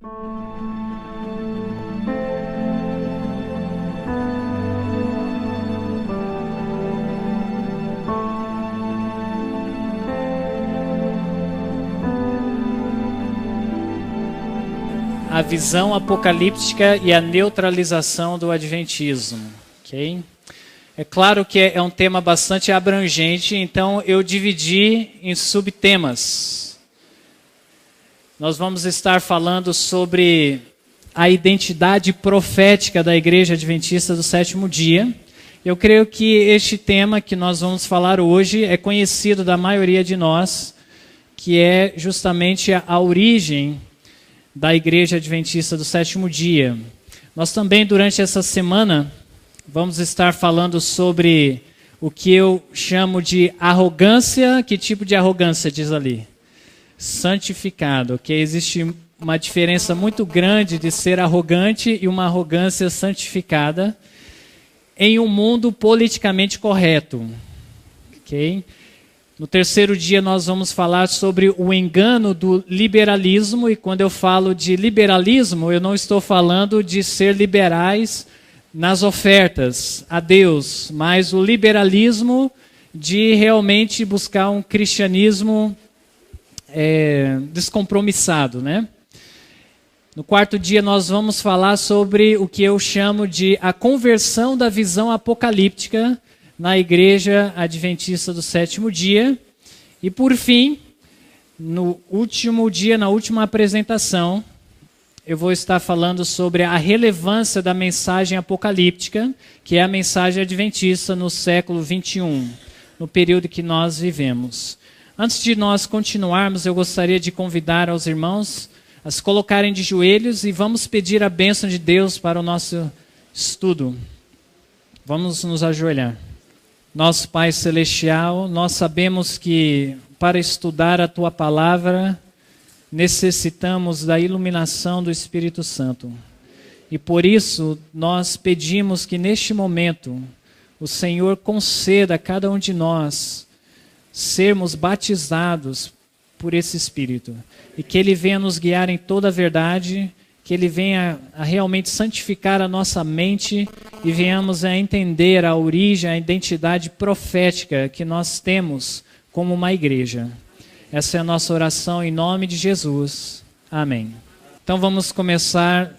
A visão apocalíptica e a neutralização do adventismo. Okay? É claro que é um tema bastante abrangente, então eu dividi em subtemas. Nós vamos estar falando sobre a identidade profética da Igreja Adventista do Sétimo Dia. Eu creio que este tema que nós vamos falar hoje é conhecido da maioria de nós, que é justamente a origem da Igreja Adventista do Sétimo Dia. Nós também, durante essa semana, vamos estar falando sobre o que eu chamo de arrogância. Que tipo de arrogância diz ali? Santificado. Que existe uma diferença muito grande de ser arrogante e uma arrogância santificada em um mundo politicamente correto. Ok? No terceiro dia nós vamos falar sobre o engano do liberalismo, e quando eu falo de liberalismo, eu não estou falando de ser liberais nas ofertas a Deus, mas o liberalismo de realmente buscar um cristianismo descompromissado, né? No quarto dia nós vamos falar sobre o que eu chamo de a conversão da visão apocalíptica na Igreja Adventista do Sétimo Dia. E por fim, no último dia, na última apresentação, eu vou estar falando sobre a relevância da mensagem apocalíptica, que é a mensagem adventista no século 21, no período que nós vivemos. Antes de nós continuarmos, eu gostaria de convidar aos irmãos a se colocarem de joelhos e vamos pedir a bênção de Deus para o nosso estudo. Vamos nos ajoelhar. Nosso Pai Celestial, nós sabemos que para estudar a Tua Palavra necessitamos da iluminação do Espírito Santo. E por isso nós pedimos que neste momento o Senhor conceda a cada um de nós sermos batizados por esse Espírito. E que Ele venha nos guiar em toda a verdade, que Ele venha a realmente santificar a nossa mente e venhamos a entender a origem, a identidade profética que nós temos como uma igreja. Essa é a nossa oração em nome de Jesus. Amém. Então vamos começar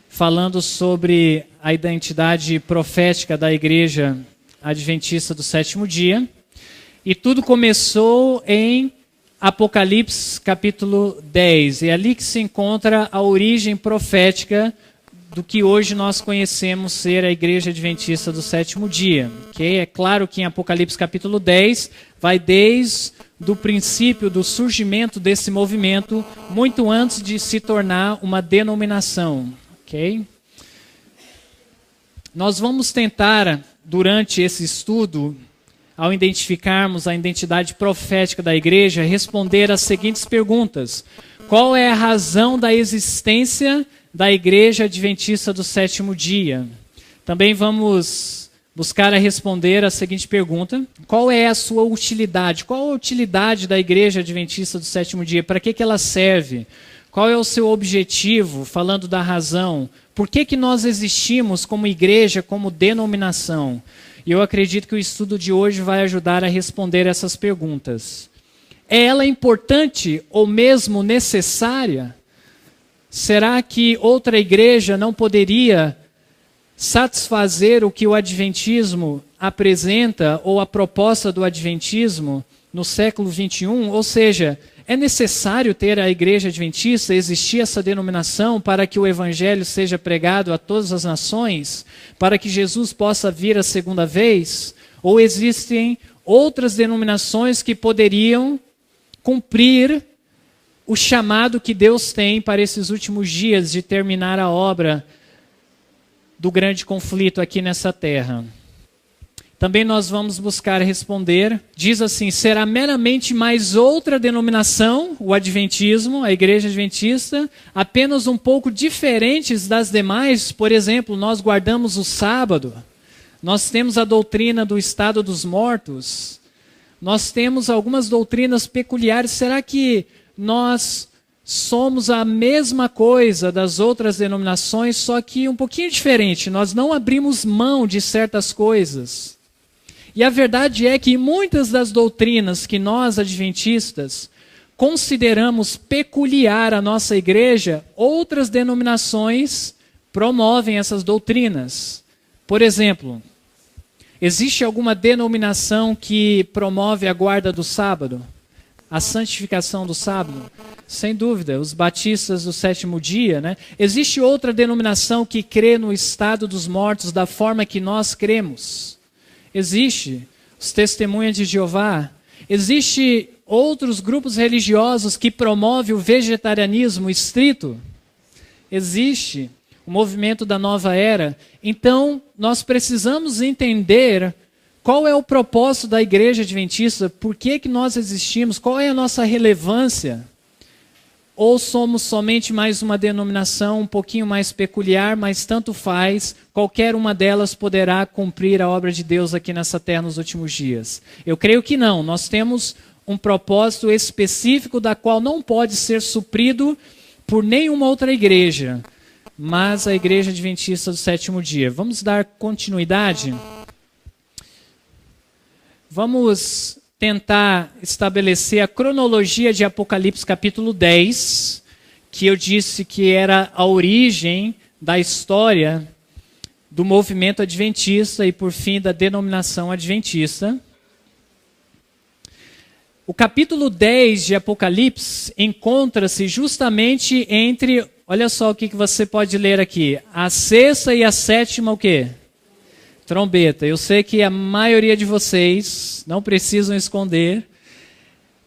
falando sobre a identidade profética da Igreja Adventista do Sétimo Dia. E tudo começou em Apocalipse capítulo 10, é ali que se encontra a origem profética do que hoje nós conhecemos ser a Igreja Adventista do Sétimo Dia. Okay? É claro que em Apocalipse capítulo 10 vai desde o princípio do surgimento desse movimento, muito antes de se tornar uma denominação. Okay? Nós vamos tentar, durante esse estudo, ao identificarmos a identidade profética da igreja, responder as seguintes perguntas. Qual é a razão da existência da Igreja Adventista do Sétimo Dia? Também vamos buscar a responder a seguinte pergunta. Qual é a sua utilidade? Qual a utilidade da Igreja Adventista do Sétimo Dia? Para que ela serve? Qual é o seu objetivo? Falando da razão. Por que nós existimos como igreja, como denominação? E eu acredito que o estudo de hoje vai ajudar a responder essas perguntas. É ela importante ou mesmo necessária? Será que outra igreja não poderia satisfazer o que o Adventismo apresenta ou a proposta do Adventismo no século 21? Ou seja, é necessário ter a Igreja Adventista, existir essa denominação para que o Evangelho seja pregado a todas as nações, para que Jesus possa vir a segunda vez? Ou existem outras denominações que poderiam cumprir o chamado que Deus tem para esses últimos dias de terminar a obra do grande conflito aqui nessa terra? Também nós vamos buscar responder, diz assim, será meramente mais outra denominação, o Adventismo, a Igreja Adventista, apenas um pouco diferentes das demais? Por exemplo, nós guardamos o sábado, nós temos a doutrina do estado dos mortos, nós temos algumas doutrinas peculiares. Será que nós somos a mesma coisa das outras denominações, só que um pouquinho diferente. Nós não abrimos mão de certas coisas. E a verdade é que muitas das doutrinas que nós, adventistas, consideramos peculiar à nossa igreja, outras denominações promovem essas doutrinas. Por exemplo, existe alguma denominação que promove a guarda do sábado? A santificação do sábado? Sem dúvida, os batistas do sétimo dia, né? Existe outra denominação que crê no estado dos mortos da forma que nós cremos? Existe. Os testemunhas de Jeová. Existe outros grupos religiosos que promovem o vegetarianismo estrito? Existe. O movimento da nova era. Então, nós precisamos entender qual é o propósito da igreja adventista, por que nós existimos, qual é a nossa relevância. Ou somos somente mais uma denominação um pouquinho mais peculiar, mas tanto faz, qualquer uma delas poderá cumprir a obra de Deus aqui nessa terra nos últimos dias. Eu creio que não, nós temos um propósito específico da qual não pode ser suprido por nenhuma outra igreja, mas a igreja adventista do sétimo dia. Vamos dar continuidade? Vamos tentar estabelecer a cronologia de Apocalipse capítulo 10, que eu disse que era a origem da história do movimento adventista e, por fim, da denominação adventista. O capítulo 10 de Apocalipse encontra-se justamente entre, olha só o que você pode ler aqui, a sexta e a sétima o quê? Trombeta. Eu sei que a maioria de vocês, não precisam esconder,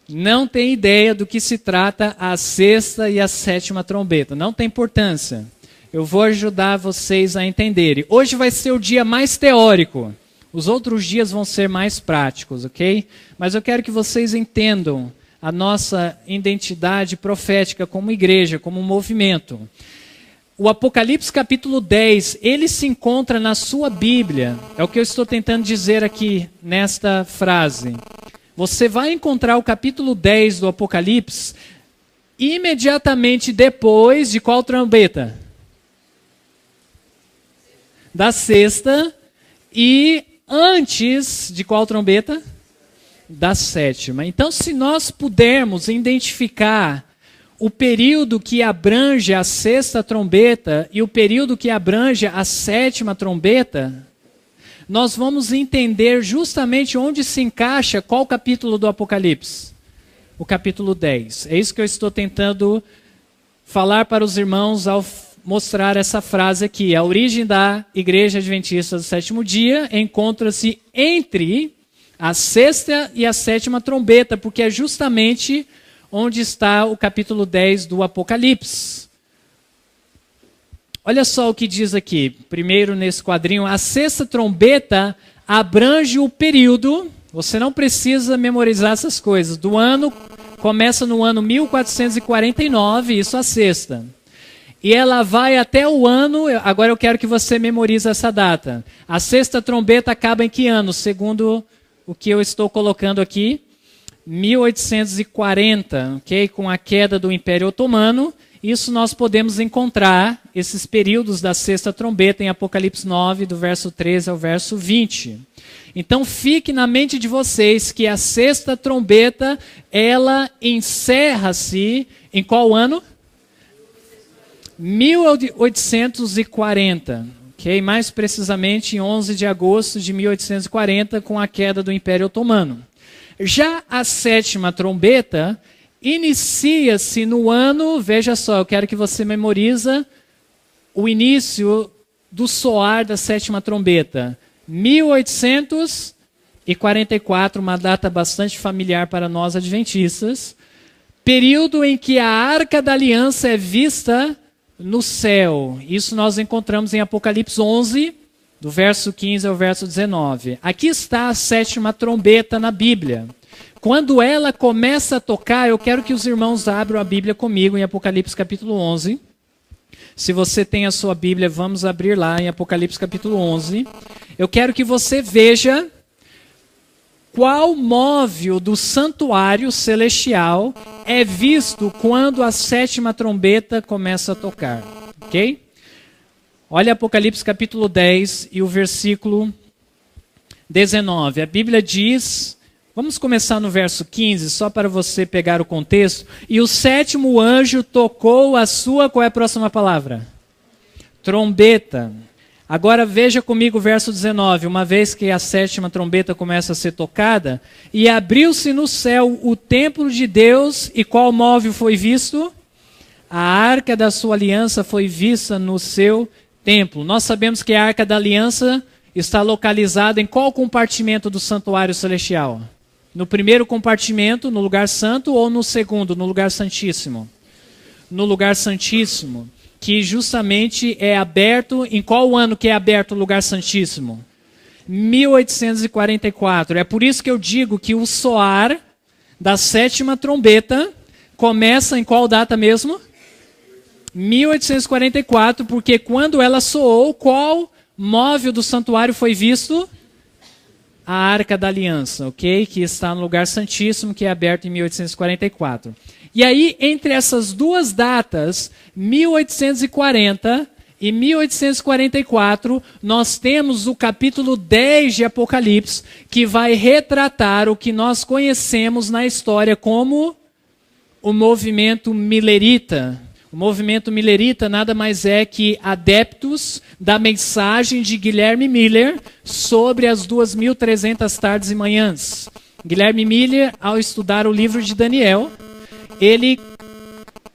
não tem ideia do que se trata a sexta e a sétima trombeta. Não tem importância. Eu vou ajudar vocês a entenderem. Hoje vai ser o dia mais teórico. Os outros dias vão ser mais práticos, ok? Mas eu quero que vocês entendam a nossa identidade profética como igreja, como movimento. O Apocalipse capítulo 10, ele se encontra na sua Bíblia. É o que eu estou tentando dizer aqui nesta frase. Você vai encontrar o capítulo 10 do Apocalipse imediatamente depois de qual trombeta? Da sexta. E antes de qual trombeta? Da sétima. Então, se nós pudermos identificar o período que abrange a sexta trombeta e o período que abrange a sétima trombeta, nós vamos entender justamente onde se encaixa qual capítulo do Apocalipse. O capítulo 10. É isso que eu estou tentando falar para os irmãos ao mostrar essa frase aqui. A origem da Igreja Adventista do Sétimo Dia encontra-se entre a sexta e a sétima trombeta, porque é justamente onde está o capítulo 10 do Apocalipse. Olha só o que diz aqui, primeiro nesse quadrinho. A sexta trombeta abrange o período, você não precisa memorizar essas coisas, do ano, começa no ano 1449, isso a sexta. E ela vai até o ano, agora eu quero que você memorize essa data. A sexta trombeta acaba em que ano, segundo o que eu estou colocando aqui? 1840, ok? Com a queda do Império Otomano. Isso nós podemos encontrar, esses períodos da sexta trombeta em Apocalipse 9, do verso 13 ao verso 20. Então fique na mente de vocês que a sexta trombeta, ela encerra-se em qual ano? 1840, ok? Mais precisamente em 11 de agosto de 1840, com a queda do Império Otomano. Já a sétima trombeta inicia-se no ano, veja só, eu quero que você memoriza o início do soar da sétima trombeta. 1844, uma data bastante familiar para nós adventistas, período em que a Arca da Aliança é vista no céu. Isso nós encontramos em Apocalipse 11, do verso 15 ao verso 19. Aqui está a sétima trombeta na Bíblia. Quando ela começa a tocar, eu quero que os irmãos abram a Bíblia comigo em Apocalipse capítulo 11. Se você tem a sua Bíblia, vamos abrir lá em Apocalipse capítulo 11. Eu quero que você veja Qual móvel do santuário celestial é visto quando a 7ª trombeta começa a tocar? Ok? Olha Apocalipse capítulo 10 e o versículo 19. A Bíblia diz, vamos começar no verso 15, só para você pegar o contexto. E o 7º anjo tocou a sua, qual é a próxima palavra? Trombeta. Agora veja comigo o verso 19. Uma vez que a 7ª trombeta começa a ser tocada, e abriu-se no céu o templo de Deus, e qual móvel foi visto? A arca da sua aliança foi vista no seu templo. Nós sabemos que a arca da aliança está localizada em qual compartimento do santuário celestial? No primeiro compartimento, no lugar santo, ou no segundo, no lugar santíssimo? No lugar santíssimo, que justamente é aberto, em qual ano que é aberto o lugar santíssimo? 1844. É por isso que eu digo que o soar da 7ª trombeta começa em qual data mesmo? 1844, porque quando ela soou, qual móvel do santuário foi visto? A Arca da Aliança, ok? Que está no lugar santíssimo, que é aberto em 1844. E aí, entre essas duas datas, 1840 e 1844, nós temos o capítulo 10 de Apocalipse, que vai retratar o que nós conhecemos na história como o movimento milerita. O movimento milerita nada mais é que adeptos da mensagem de Guilherme Miller sobre as 2.300 tardes e manhãs. Guilherme Miller, ao estudar o livro de Daniel, ele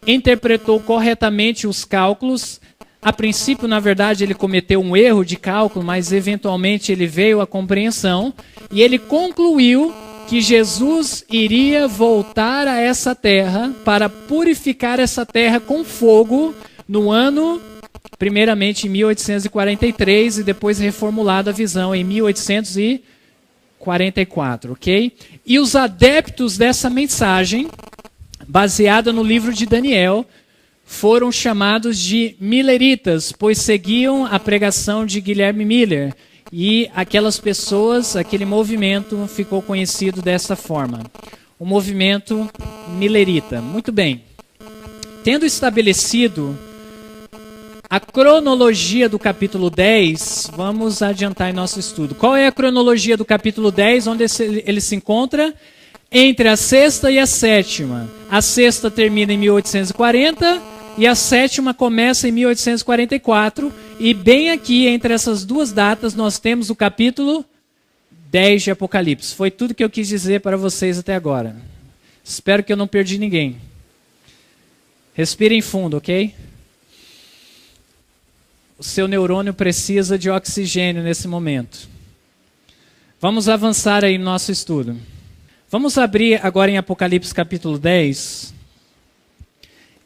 interpretou corretamente os cálculos. A princípio, na verdade, ele cometeu um erro de cálculo, mas eventualmente ele veio à compreensão e ele concluiu que Jesus iria voltar a essa terra para purificar essa terra com fogo no ano, primeiramente em 1843 e depois reformulada a visão em 1844, ok? E os adeptos dessa mensagem, baseada no livro de Daniel, foram chamados de milleritas, pois seguiam a pregação de Guilherme Miller. E aquelas pessoas, aquele movimento ficou conhecido dessa forma. O movimento millerita. Muito bem. Tendo estabelecido a cronologia do capítulo 10, vamos adiantar em nosso estudo. Qual é a cronologia do capítulo 10, onde ele se encontra? Entre a 6ª e a 7ª. A 6ª termina em 1840 e a 7ª começa em 1844. E bem aqui, entre essas duas datas, nós temos o capítulo 10 de Apocalipse. Foi tudo que eu quis dizer para vocês até agora. Espero que eu não perdi ninguém. Respirem fundo, ok? O seu neurônio precisa de oxigênio nesse momento. Vamos avançar aí no nosso estudo. Vamos abrir agora em Apocalipse capítulo 10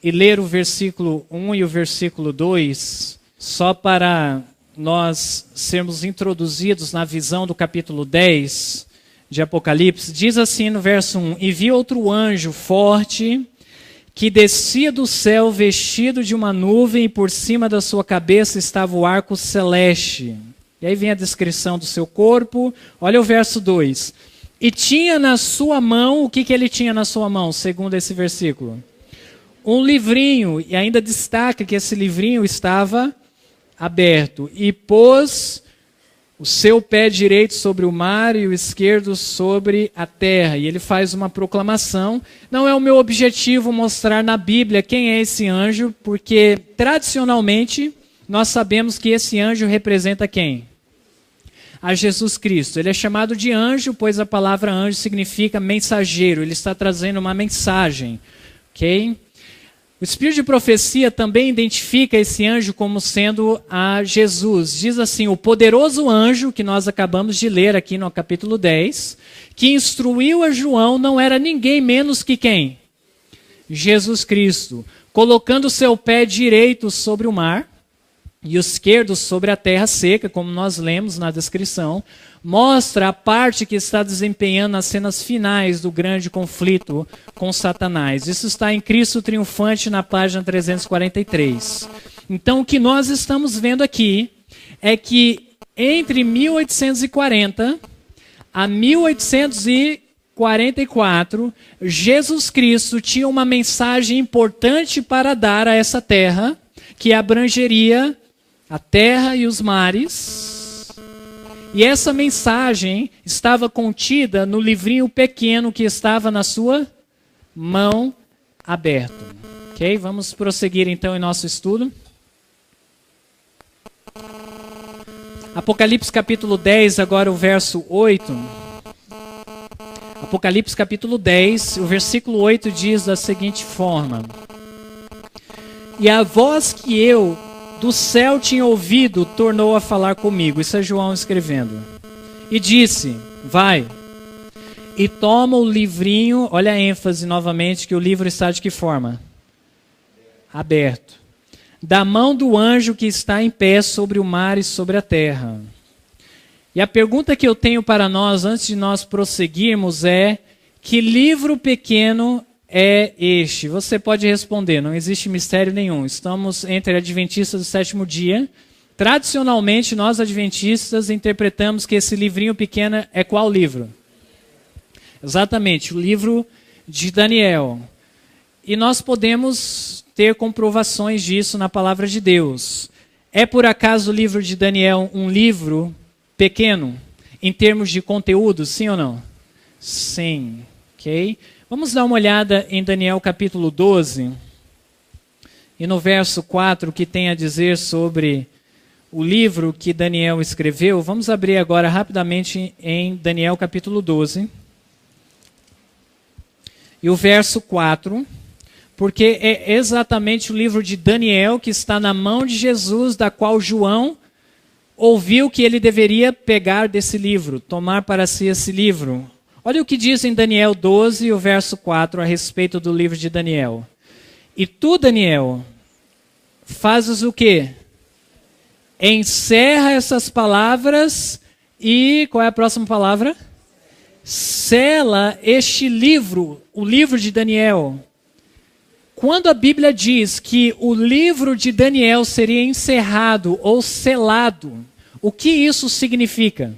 e ler o versículo 1 e o versículo 2, só para nós sermos introduzidos na visão do capítulo 10 de Apocalipse. Diz assim no verso 1: E vi outro anjo forte que descia do céu vestido de uma nuvem, e por cima da sua cabeça estava o arco celeste. E aí vem a descrição do seu corpo. Olha o verso 2. E tinha na sua mão, o que ele tinha na sua mão, segundo esse versículo? Um livrinho, e ainda destaca que esse livrinho estava aberto. E pôs o seu pé direito sobre o mar e o esquerdo sobre a terra. E ele faz uma proclamação. Não é o meu objetivo mostrar na Bíblia quem é esse anjo, porque tradicionalmente nós sabemos que esse anjo representa quem? A Jesus Cristo. Ele é chamado de anjo, pois a palavra anjo significa mensageiro. Ele está trazendo uma mensagem. Ok? O Espírito de profecia também identifica esse anjo como sendo a Jesus. Diz assim: o poderoso anjo, que nós acabamos de ler aqui no capítulo 10, que instruiu a João, não era ninguém menos que quem? Jesus Cristo. Colocando o seu pé direito sobre o mar e o esquerdo sobre a terra seca, como nós lemos na descrição, mostra a parte que está desempenhando nas cenas finais do grande conflito com Satanás. Isso está em Cristo Triunfante, na página 343. Então, o que nós estamos vendo aqui é que entre 1840 há 1844, Jesus Cristo tinha uma mensagem importante para dar a essa terra, que abrangeria a terra e os mares. E essa mensagem estava contida no livrinho pequeno que estava na sua mão aberto. Ok? Vamos prosseguir então em nosso estudo. Apocalipse capítulo 10, agora o verso 8. Apocalipse capítulo 10, o versículo 8 diz da seguinte forma: E a voz que eu do céu tinha ouvido tornou a falar comigo. Isso é João escrevendo. E disse: Vai e toma o livrinho. Olha a ênfase novamente, que o livro está de que forma? Aberto. Da mão do anjo que está em pé sobre o mar e sobre a terra. E a pergunta que eu tenho para nós, antes de nós prosseguirmos, é: que livro pequeno é este? Você pode responder, não existe mistério nenhum. Estamos entre adventistas do sétimo dia. Tradicionalmente, nós adventistas interpretamos que esse livrinho pequeno é qual livro? Exatamente, o livro de Daniel. E nós podemos ter comprovações disso na palavra de Deus. É por acaso o livro de Daniel um livro pequeno, em termos de conteúdo, sim ou não? Sim, ok? Vamos dar uma olhada em Daniel capítulo 12, e no verso 4, o que tem a dizer sobre o livro que Daniel escreveu. Vamos abrir agora rapidamente em Daniel capítulo 12, e o verso 4, porque é exatamente o livro de Daniel que está na mão de Jesus, da qual João ouviu que ele deveria pegar desse livro, tomar para si esse livro. Olha o que diz em Daniel 12, o verso 4, a respeito do livro de Daniel. E tu, Daniel, fazes o quê? Encerra essas palavras e... qual é a próxima palavra? Sela este livro, o livro de Daniel. Quando a Bíblia diz que o livro de Daniel seria encerrado ou selado, o que isso significa?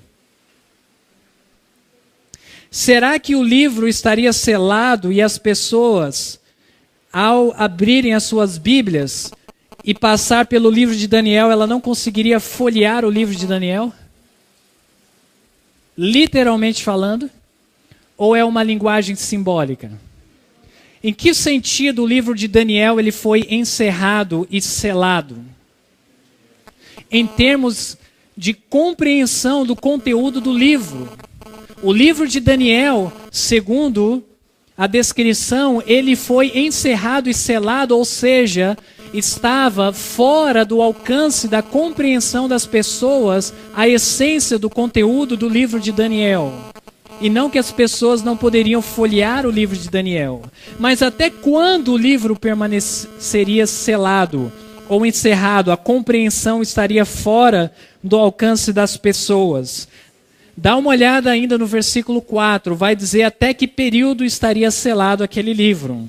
Será que o livro estaria selado e as pessoas, ao abrirem as suas Bíblias e passar pelo livro de Daniel, ela não conseguiria folhear o livro de Daniel? Literalmente falando? Ou é uma linguagem simbólica? Em que sentido o livro de Daniel ele foi encerrado e selado? Em termos de compreensão do conteúdo do livro. O livro de Daniel, segundo a descrição, ele foi encerrado e selado, ou seja, estava fora do alcance da compreensão das pessoas a essência do conteúdo do livro de Daniel. E não que as pessoas não poderiam folhear o livro de Daniel. Mas até quando o livro permaneceria selado ou encerrado, a compreensão estaria fora do alcance das pessoas? Dá uma olhada ainda no versículo 4, vai dizer até que período estaria selado aquele livro.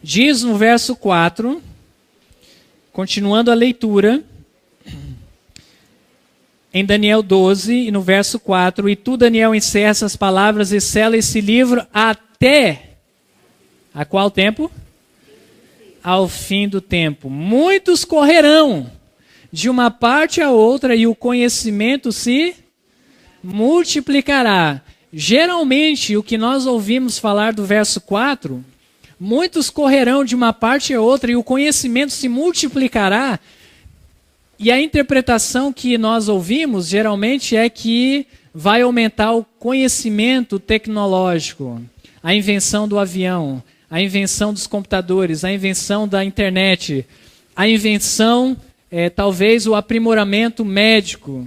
Diz no verso 4, continuando a leitura, em Daniel 12, e no verso 4, e tu, Daniel, encerra essas palavras e sela esse livro até... a qual tempo? Ao fim do tempo. Muitos correrão de uma parte a outra e o conhecimento se multiplicará. Geralmente, o que nós ouvimos falar do verso 4, muitos correrão de uma parte a outra e o conhecimento se multiplicará. E a interpretação que nós ouvimos, geralmente, é que vai aumentar o conhecimento tecnológico, a invenção do avião, a invenção dos computadores, a invenção da internet, a invenção, talvez, o aprimoramento médico.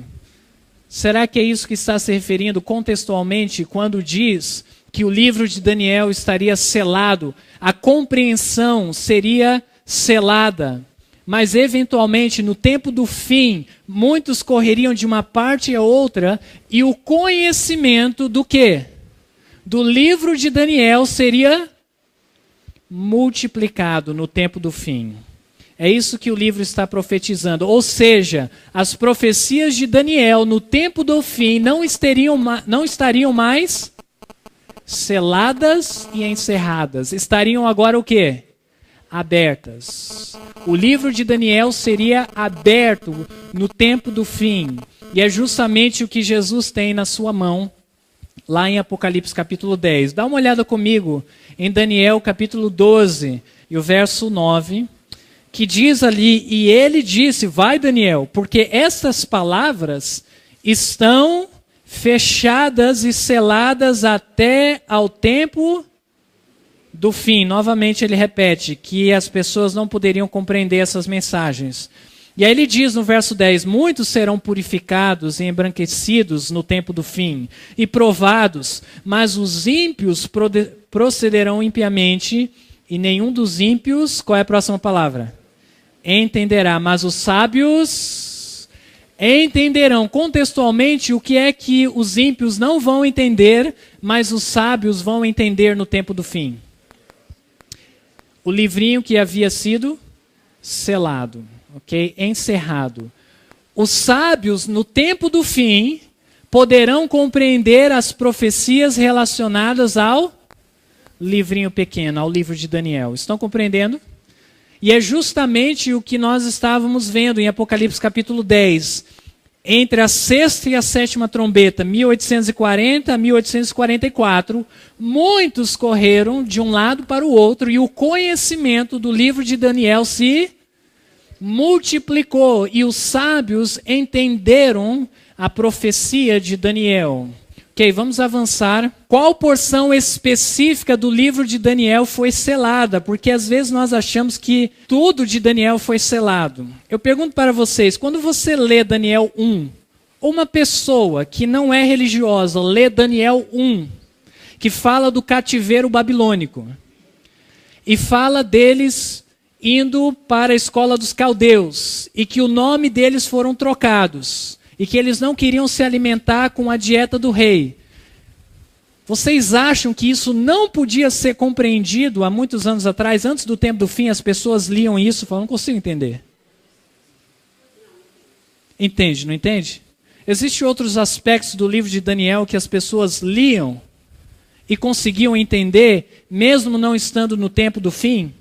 Será que é isso que está se referindo contextualmente quando diz que o livro de Daniel estaria selado? A compreensão seria selada. Mas, eventualmente, no tempo do fim, muitos correriam de uma parte a outra e o conhecimento do quê? Do livro de Daniel seria multiplicado no tempo do fim. É isso que o livro está profetizando. Ou seja, as profecias de Daniel no tempo do fim não estariam mais seladas e encerradas. Estariam agora o quê? Abertas. O livro de Daniel seria aberto no tempo do fim. E é justamente o que Jesus tem na sua mão, lá em Apocalipse capítulo 10. Dá uma olhada comigo em Daniel capítulo 12 e o verso 9, que diz ali, e ele disse, vai Daniel, porque estas palavras estão fechadas e seladas até ao tempo do fim. Novamente ele repete que as pessoas não poderiam compreender essas mensagens. E aí ele diz no verso 10, muitos serão purificados e embranquecidos no tempo do fim, e provados, mas os ímpios procederão impiamente, e nenhum dos ímpios, qual é a próxima palavra? Entenderá, mas os sábios entenderão. Contextualmente, o que é que os ímpios não vão entender, mas os sábios vão entender no tempo do fim? O livrinho que havia sido selado, ok? Encerrado. Os sábios, no tempo do fim, poderão compreender as profecias relacionadas ao livrinho pequeno, ao livro de Daniel. Estão compreendendo? E é justamente o que nós estávamos vendo em Apocalipse capítulo 10. Entre a sexta e a sétima trombeta, 1840 a 1844, muitos correram de um lado para o outro e o conhecimento do livro de Daniel se multiplicou e os sábios entenderam a profecia de Daniel. Ok, vamos avançar. Qual porção específica do livro de Daniel foi selada? Porque às vezes nós achamos que tudo de Daniel foi selado. Eu pergunto para vocês, quando você lê Daniel 1, ou uma pessoa que não é religiosa lê Daniel 1, que fala do cativeiro babilônico, e fala deles indo para a escola dos caldeus, e que o nome deles foram trocados, e que eles não queriam se alimentar com a dieta do rei. Vocês acham que isso não podia ser compreendido há muitos anos atrás, antes do tempo do fim, as pessoas liam isso e falavam, não consigo entender. Entende, não entende? Existem outros aspectos do livro de Daniel que as pessoas liam e conseguiam entender, mesmo não estando no tempo do fim?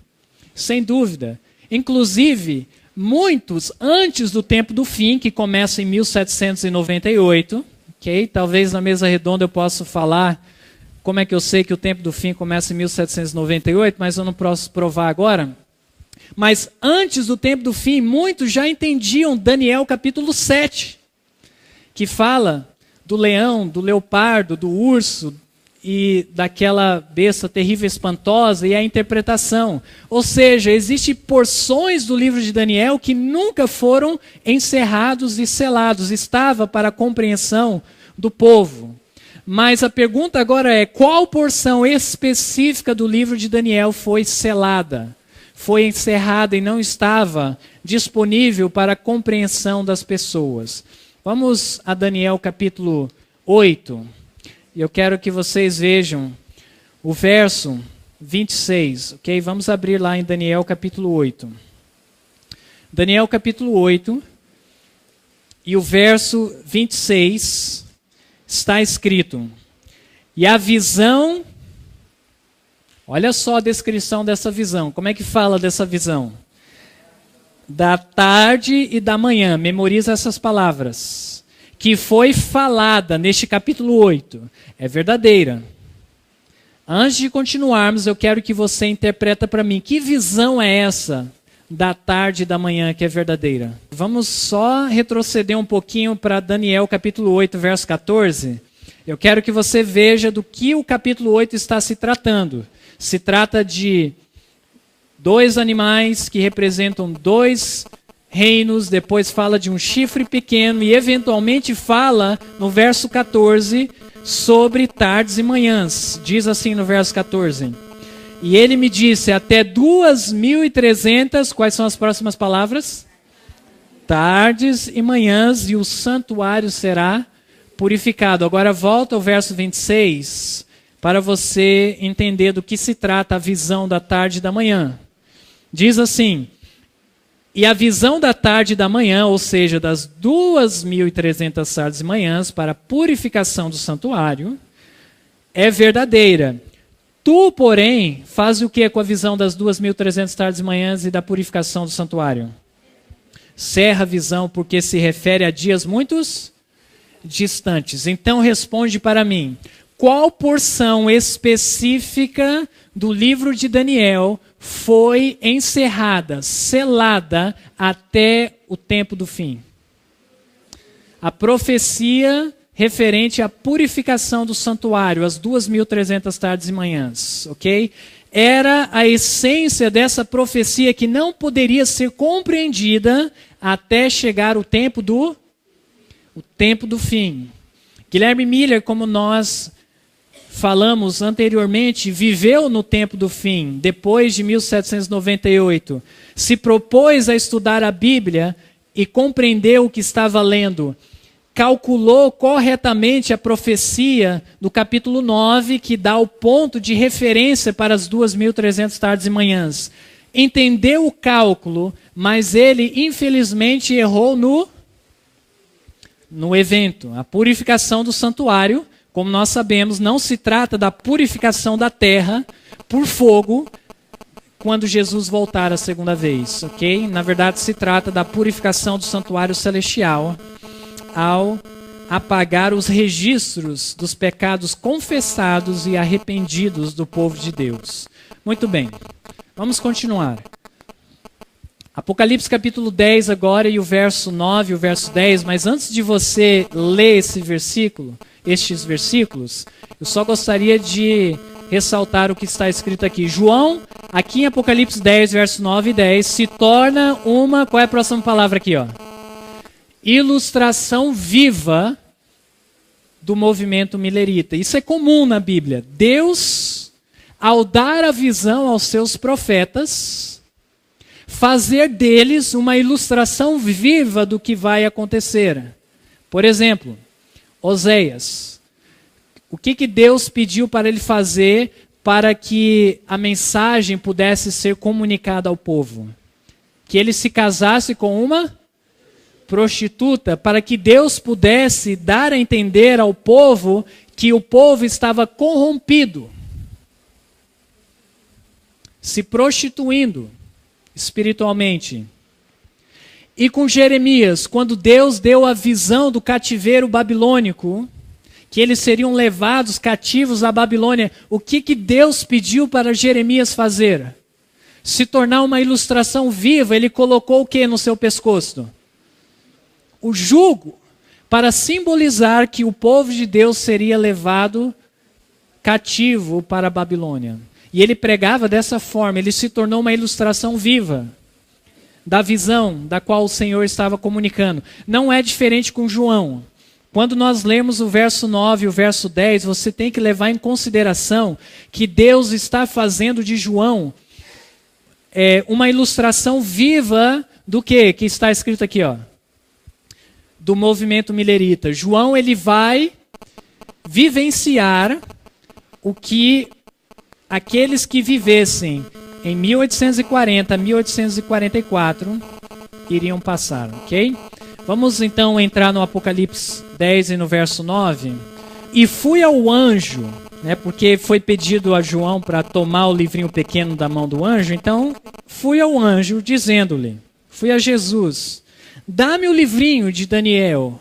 Sem dúvida. Inclusive, muitos antes do tempo do fim, que começa em 1798, ok? Talvez na mesa redonda eu possa falar como é que eu sei que o tempo do fim começa em 1798, mas eu não posso provar agora. Mas antes do tempo do fim, muitos já entendiam Daniel capítulo 7, que fala do leão, do leopardo, do urso e daquela besta terrível, espantosa, e a interpretação. Ou seja, existem porções do livro de Daniel que nunca foram encerrados e selados. Estava para a compreensão do povo. Mas a pergunta agora é, qual porção específica do livro de Daniel foi selada? Foi encerrada e não estava disponível para a compreensão das pessoas. Vamos a Daniel capítulo 8. E eu quero que vocês vejam o verso 26, ok? Vamos abrir lá em Daniel capítulo 8. Daniel capítulo 8, e o verso 26 está escrito, e a visão, olha só a descrição dessa visão, como é que fala dessa visão? Da tarde e da manhã, memoriza essas palavras, que foi falada neste capítulo 8, é verdadeira. Antes de continuarmos, eu quero que você interpreta para mim, que visão é essa da tarde e da manhã que é verdadeira? Vamos só retroceder um pouquinho para Daniel capítulo 8, verso 14. Eu quero que você veja do que o capítulo 8 está se tratando. Se trata de dois animais que representam dois reinos, depois fala de um chifre pequeno e eventualmente fala no verso 14 sobre tardes e manhãs. Diz assim no verso 14: e ele me disse, até 2.300, quais são as próximas palavras? Tardes e manhãs, e o santuário será purificado. Agora volta ao verso 26, para você entender do que se trata a visão da tarde e da manhã. Diz assim, E a visão da tarde e da manhã, ou seja, das 2.300 tardes e manhãs para a purificação do santuário, é verdadeira. Tu, porém, faz o que com a visão das 2.300 tardes e manhãs e da purificação do santuário? Cerra a visão, porque se refere a dias muitos distantes. Então responde para mim, qual porção específica do livro de Daniel foi encerrada, selada até o tempo do fim? A profecia referente à purificação do santuário, as 2.300 tardes e manhãs, ok? Era a essência dessa profecia que não poderia ser compreendida até chegar o tempo do fim. Guilherme Miller, como nós falamos anteriormente, viveu no tempo do fim, depois de 1798. Se propôs a estudar a Bíblia e compreendeu o que estava lendo. Calculou corretamente a profecia do capítulo 9, que dá o ponto de referência para as 2.300 tardes e manhãs. Entendeu o cálculo, mas ele infelizmente errou no evento. A purificação do santuário, como nós sabemos, não se trata da purificação da terra por fogo quando Jesus voltar a segunda vez, ok? Na verdade, se trata da purificação do santuário celestial ao apagar os registros dos pecados confessados e arrependidos do povo de Deus. Muito bem, vamos continuar. Apocalipse capítulo 10 agora e o verso 9 e o verso 10, mas antes de você ler estes versículos, eu só gostaria de ressaltar o que está escrito aqui. João, aqui em Apocalipse 10, verso 9 e 10, se torna uma, qual é a próxima palavra aqui, ó? Ilustração viva do movimento milerita. Isso é comum na Bíblia. Deus, ao dar a visão aos seus profetas, fazer deles uma ilustração viva do que vai acontecer. Por exemplo, Oséias. O que Deus pediu para ele fazer para que a mensagem pudesse ser comunicada ao povo? Que ele se casasse com uma prostituta, para que Deus pudesse dar a entender ao povo que o povo estava corrompido, se prostituindo espiritualmente. E com Jeremias, quando Deus deu a visão do cativeiro babilônico, que eles seriam levados cativos à Babilônia, o que Deus pediu para Jeremias fazer? Se tornar uma ilustração viva. Ele colocou o que no seu pescoço? O jugo, para simbolizar que o povo de Deus seria levado cativo para a Babilônia. E ele pregava dessa forma, ele se tornou uma ilustração viva da visão da qual o Senhor estava comunicando. Não é diferente com João. Quando nós lemos o verso 9 e o verso 10, você tem que levar em consideração que Deus está fazendo de João uma ilustração viva do que está escrito aqui, ó. Do movimento milerita. João, ele vai vivenciar o que aqueles que vivessem em 1840 a 1844 iriam passar, ok? Vamos então entrar no Apocalipse 10 e no verso 9. E fui ao anjo, porque foi pedido a João para tomar o livrinho pequeno da mão do anjo, então fui ao anjo dizendo-lhe, fui a Jesus, dá-me o livrinho de Daniel.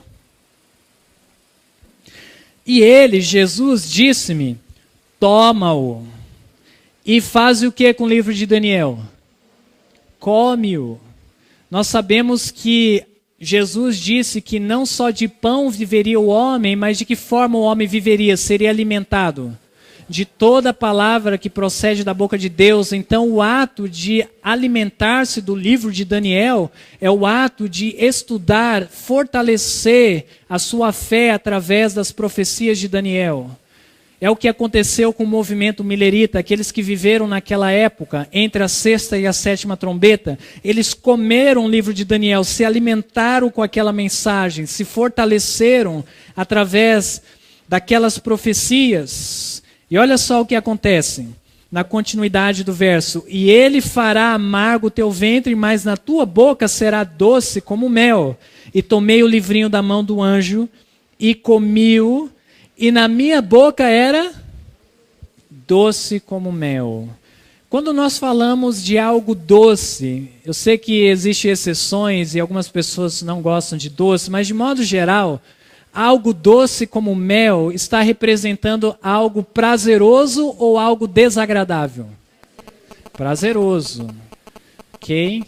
E ele, Jesus, disse-me, toma-o. E faz o que com o livro de Daniel? Come-o. Nós sabemos que Jesus disse que não só de pão viveria o homem, mas de que forma o homem viveria? Seria alimentado de toda a palavra que procede da boca de Deus. Então o ato de alimentar-se do livro de Daniel é o ato de estudar, fortalecer a sua fé através das profecias de Daniel. É o que aconteceu com o movimento milerita, aqueles que viveram naquela época, entre a sexta e a sétima trombeta, eles comeram o livro de Daniel, se alimentaram com aquela mensagem, se fortaleceram através daquelas profecias. E olha só o que acontece. na continuidade do verso, e ele fará amargo o teu ventre, mas na tua boca será doce como mel. E tomei o livrinho da mão do anjo e comi-o, e na minha boca era doce como mel. Quando nós falamos de algo doce, eu sei que existem exceções e algumas pessoas não gostam de doce, mas de modo geral, algo doce como mel está representando algo prazeroso ou algo desagradável? Prazeroso. Ok?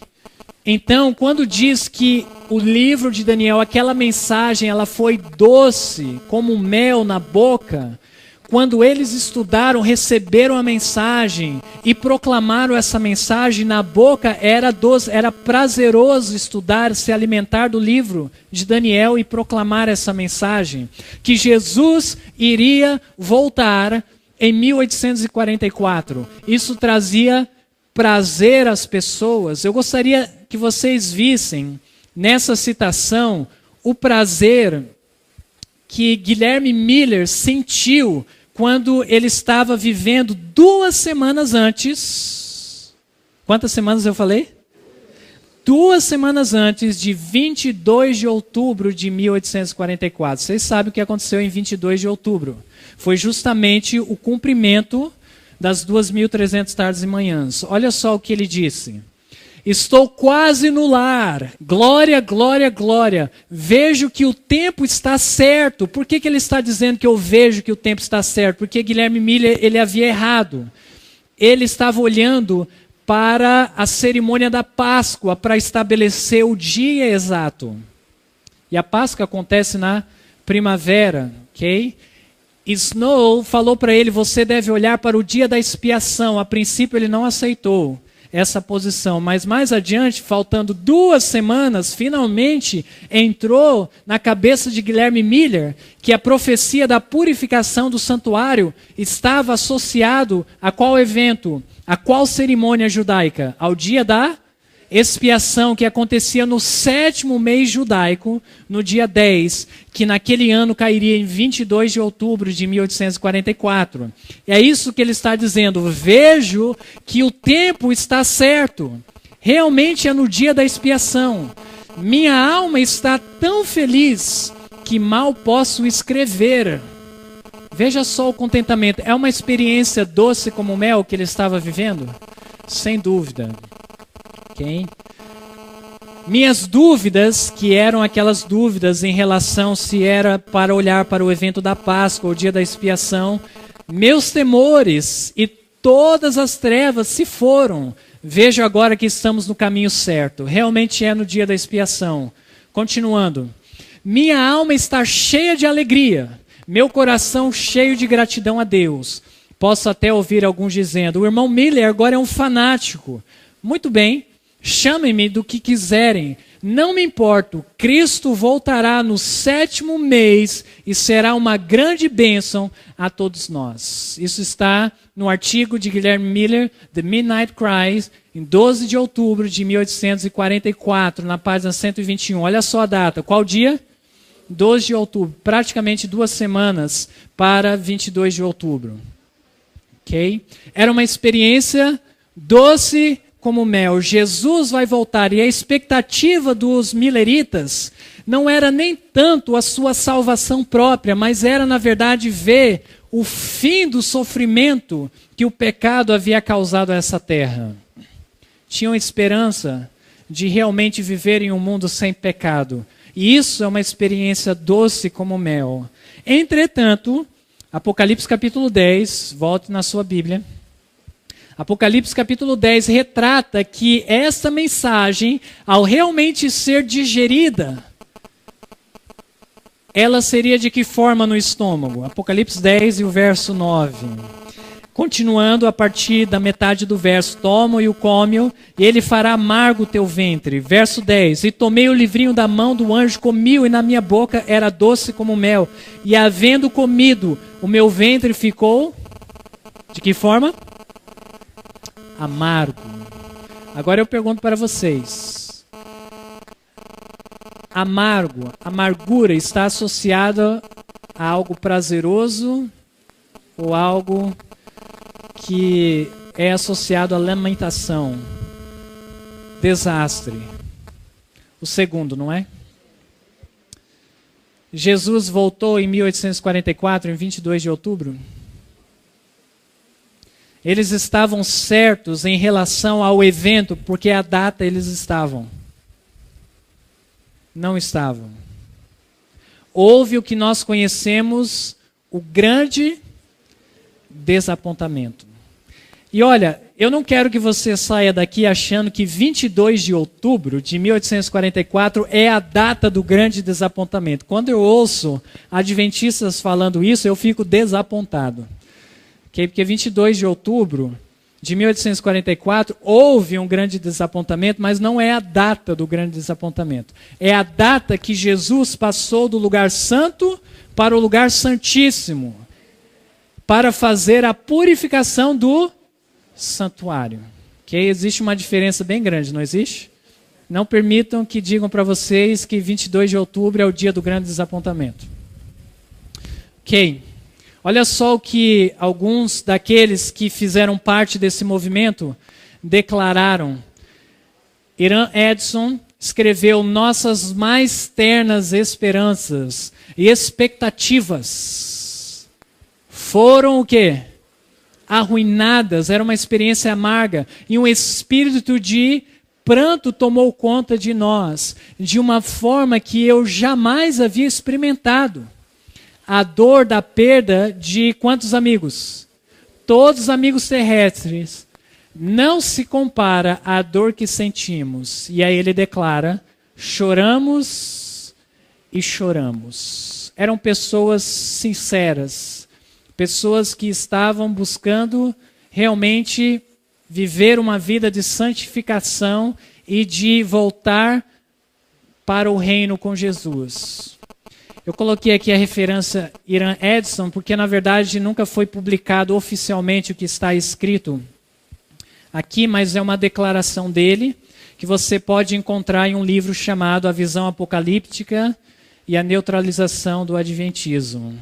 Então, quando diz que o livro de Daniel, aquela mensagem, ela foi doce como mel na boca, quando eles estudaram, receberam a mensagem e proclamaram essa mensagem na boca, era doce, era prazeroso estudar, se alimentar do livro de Daniel e proclamar essa mensagem, que Jesus iria voltar em 1844. Isso trazia prazer às pessoas. Eu gostaria que vocês vissem nessa citação o prazer que Guilherme Miller sentiu quando ele estava vivendo 2 semanas antes. Quantas semanas eu falei? 2 semanas antes de 22 de outubro de 1844. Vocês sabem o que aconteceu em 22 de outubro. Foi justamente o cumprimento das 2.300 tardes e manhãs. Olha só o que ele disse. Estou quase no lar. Glória, glória, glória. Vejo que o tempo está certo. Por que ele está dizendo que eu vejo que o tempo está certo? Porque Guilherme Miller, ele havia errado. Ele estava olhando para a cerimônia da Páscoa para estabelecer o dia exato. E a Páscoa acontece na primavera, ok? Snow falou para ele, você deve olhar para o dia da expiação. A princípio ele não aceitou essa posição, mas mais adiante, faltando 2 semanas, finalmente entrou na cabeça de Guilherme Miller que a profecia da purificação do santuário estava associado a qual evento? A qual cerimônia judaica? Ao dia da expiação, que acontecia no 7º mês judaico, no dia 10, que naquele ano cairia em 22 de outubro de 1844. E é isso que ele está dizendo. Vejo que o tempo está certo. Realmente é no dia da expiação. Minha alma está tão feliz que mal posso escrever. Veja só o contentamento. É uma experiência doce como mel que ele estava vivendo? Sem dúvida. Okay. Minhas dúvidas, que eram aquelas dúvidas em relação se era para olhar para o evento da Páscoa, o dia da expiação, meus temores e todas as trevas se foram. Vejo agora que estamos no caminho certo. Realmente é no dia da expiação. Continuando. Minha alma está cheia de alegria, meu coração cheio de gratidão a Deus. Posso até ouvir alguns dizendo, o irmão Miller agora é um fanático. Muito bem. Chamem-me do que quiserem, não me importo. Cristo voltará no 7º mês e será uma grande bênção a todos nós. Isso está no artigo de Guilherme Miller, The Midnight Cry, em 12 de outubro de 1844, na página 121. Olha só a data. Qual dia? 12 de outubro. Praticamente 2 semanas para 22 de outubro. Okay? Era uma experiência doce como mel. Jesus vai voltar e a expectativa dos milleritas não era nem tanto a sua salvação própria, mas era na verdade ver o fim do sofrimento que o pecado havia causado a essa terra. Tinham esperança de realmente viver em um mundo sem pecado. E isso é uma experiência doce como mel. Entretanto, Apocalipse capítulo 10, volte na sua Bíblia. Apocalipse capítulo 10 retrata que essa mensagem, ao realmente ser digerida, ela seria de que forma no estômago? Apocalipse 10 e o verso 9. Continuando a partir da metade do verso, toma e o come-o, e ele fará amargo o teu ventre. Verso 10, e tomei o livrinho da mão do anjo, comi-o, e na minha boca era doce como mel. E havendo comido, o meu ventre ficou, de que forma? Amargo. Agora eu pergunto para vocês. Amargo, amargura está associada a algo prazeroso ou algo que é associado à lamentação, desastre. O segundo, não é? Jesus voltou em 1844, em 22 de outubro. Eles estavam certos em relação ao evento, porque a data eles estavam. Não estavam. Houve o que nós conhecemos, o grande desapontamento. E olha, eu não quero que você saia daqui achando que 22 de outubro de 1844 é a data do grande desapontamento. Quando eu ouço adventistas falando isso, eu fico desapontado. Porque 22 de outubro de 1844 houve um grande desapontamento, mas não é a data do grande desapontamento. É a data que Jesus passou do lugar santo para o lugar santíssimo, para fazer a purificação do santuário. Existe uma diferença bem grande, não existe? Não permitam que digam para vocês que 22 de outubro é o dia do grande desapontamento. Olha só o que alguns daqueles que fizeram parte desse movimento declararam. Irã Edson escreveu: nossas mais ternas esperanças e expectativas foram o quê? Arruinadas, era uma experiência amarga, e um espírito de pranto tomou conta de nós, de uma forma que eu jamais havia experimentado. A dor da perda de quantos amigos? Todos os amigos terrestres. Não se compara à dor que sentimos. E aí ele declara: choramos e choramos. Eram pessoas sinceras, pessoas que estavam buscando realmente viver uma vida de santificação e de voltar para o reino com Jesus. Eu coloquei aqui a referência Irã Edson, porque na verdade nunca foi publicado oficialmente o que está escrito aqui, mas é uma declaração dele, que você pode encontrar em um livro chamado A Visão Apocalíptica e a Neutralização do Adventismo.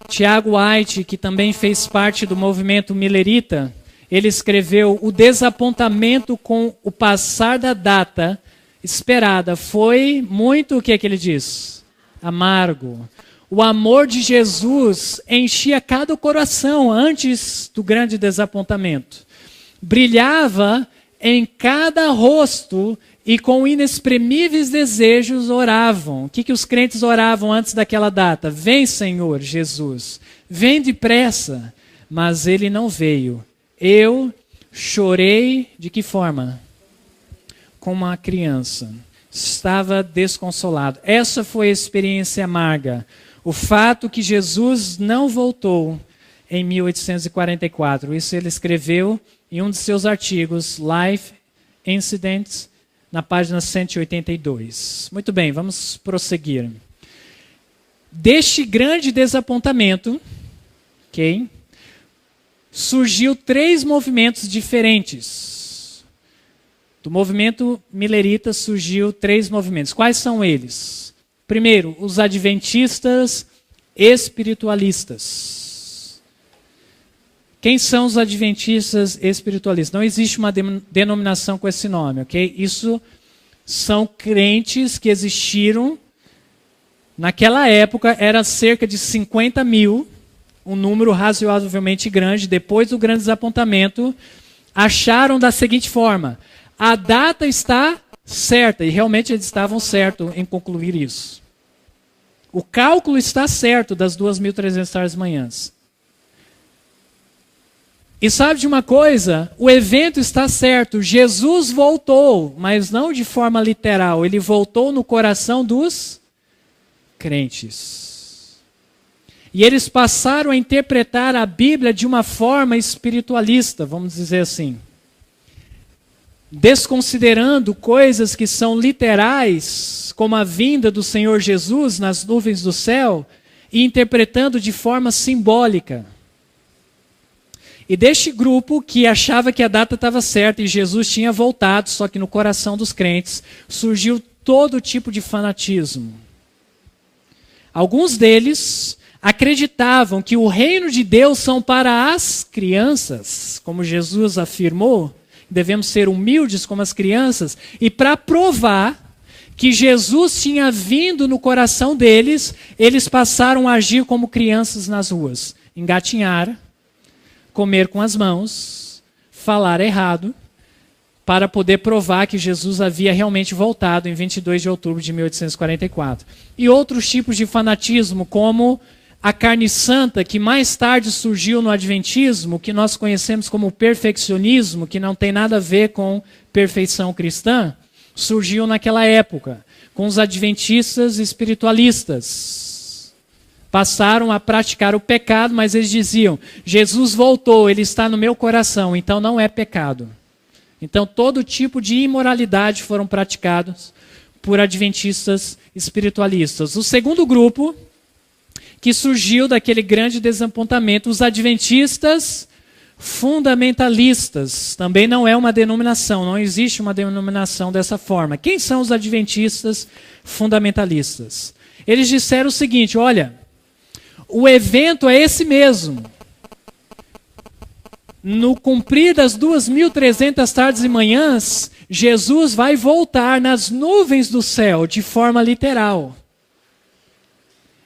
Tiago White, que também fez parte do movimento millerita, ele escreveu: o desapontamento com o passar da data esperada foi muito, o que ele diz? Amargo. O amor de Jesus enchia cada coração antes do grande desapontamento. Brilhava em cada rosto e com inexprimíveis desejos oravam. O que os crentes oravam antes daquela data? Vem, Senhor Jesus, vem depressa. Mas ele não veio. Eu chorei de que forma? Como uma criança. Estava desconsolado. Essa foi a experiência amarga. O fato que Jesus não voltou em 1844. Isso ele escreveu em um de seus artigos, Life Incidents, na página 182. Muito bem, vamos prosseguir. Deste grande desapontamento, surgiu 3 movimentos diferentes. Do movimento millerita surgiu 3 movimentos. Quais são eles? Primeiro, os adventistas espiritualistas. Quem são os adventistas espiritualistas? Não existe uma denominação com esse nome, Isso são crentes que existiram naquela época, era cerca de 50 mil, um número razoavelmente grande. Depois do grande desapontamento, acharam da seguinte forma: a data está certa, e realmente eles estavam certos em concluir isso. O cálculo está certo das 2.300 tardes manhãs. E sabe de uma coisa? O evento está certo. Jesus voltou, mas não de forma literal. Ele voltou no coração dos crentes. E eles passaram a interpretar a Bíblia de uma forma espiritualista, vamos dizer assim. Desconsiderando coisas que são literais, como a vinda do Senhor Jesus nas nuvens do céu, e interpretando de forma simbólica. E deste grupo que achava que a data estava certa e Jesus tinha voltado, só que no coração dos crentes, surgiu todo tipo de fanatismo. Alguns deles acreditavam que o reino de Deus são para as crianças, como Jesus afirmou, devemos ser humildes como as crianças, e para provar que Jesus tinha vindo no coração deles, eles passaram a agir como crianças nas ruas. Engatinhar, comer com as mãos, falar errado, para poder provar que Jesus havia realmente voltado em 22 de outubro de 1844. E outros tipos de fanatismo, como a carne santa, que mais tarde surgiu no adventismo, que nós conhecemos como perfeccionismo, que não tem nada a ver com perfeição cristã, surgiu naquela época, com os adventistas espiritualistas. Passaram a praticar o pecado, mas eles diziam, Jesus voltou, ele está no meu coração, então não é pecado. Então todo tipo de imoralidade foram praticados por adventistas espiritualistas. O segundo grupo, que surgiu daquele grande desapontamento, os adventistas fundamentalistas. Também não é uma denominação, não existe uma denominação dessa forma. Quem são os adventistas fundamentalistas? Eles disseram o seguinte, olha, o evento é esse mesmo. No cumprir das 2.300 tardes e manhãs, Jesus vai voltar nas nuvens do céu, de forma literal.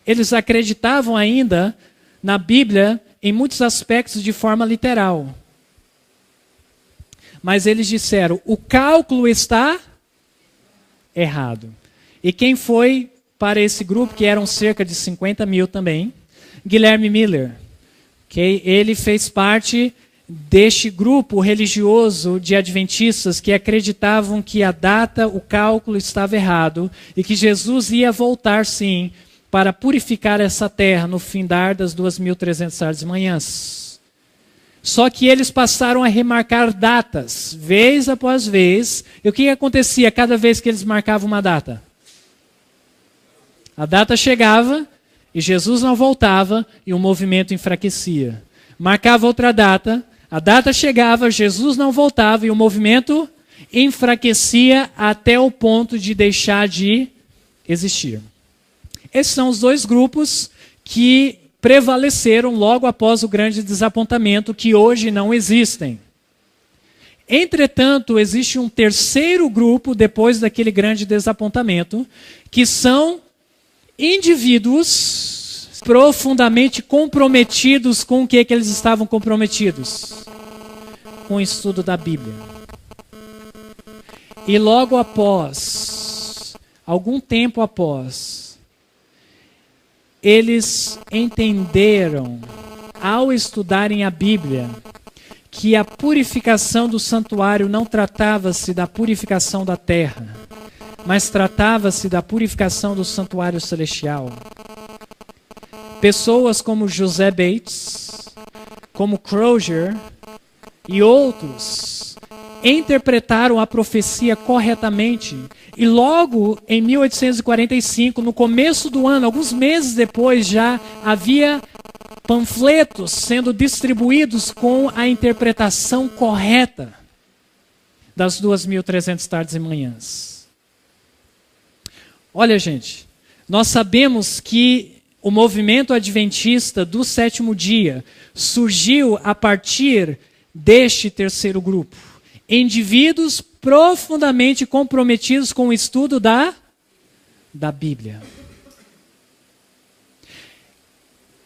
Eles acreditavam ainda na Bíblia em muitos aspectos de forma literal. Mas eles disseram, o cálculo está errado. E quem foi para esse grupo, que eram cerca de 50 mil também? Guilherme Miller. Okay? Ele fez parte deste grupo religioso de adventistas que acreditavam que a data, o cálculo estava errado e que Jesus ia voltar sim, para purificar essa terra no findar das 2.300 tardes e manhãs. Só que eles passaram a remarcar datas, vez após vez. E o que acontecia cada vez que eles marcavam uma data? A data chegava e Jesus não voltava e o movimento enfraquecia. Marcava outra data, a data chegava, Jesus não voltava e o movimento enfraquecia até o ponto de deixar de existir. Esses são os dois grupos que prevaleceram logo após o grande desapontamento, que hoje não existem. Entretanto, existe um terceiro grupo, depois daquele grande desapontamento, que são indivíduos profundamente comprometidos com o que eles estavam comprometidos? Com o estudo da Bíblia. E logo após, algum tempo após, eles entenderam, ao estudarem a Bíblia, que a purificação do santuário não tratava-se da purificação da terra, mas tratava-se da purificação do santuário celestial. Pessoas como José Bates, como Crozier e outros interpretaram a profecia corretamente. E logo em 1845, no começo do ano, alguns meses depois, já havia panfletos sendo distribuídos com a interpretação correta das 2.300 tardes e manhãs. Olha, gente, nós sabemos que o movimento adventista do sétimo dia surgiu a partir deste terceiro grupo. Indivíduos profundamente comprometidos com o estudo da Bíblia.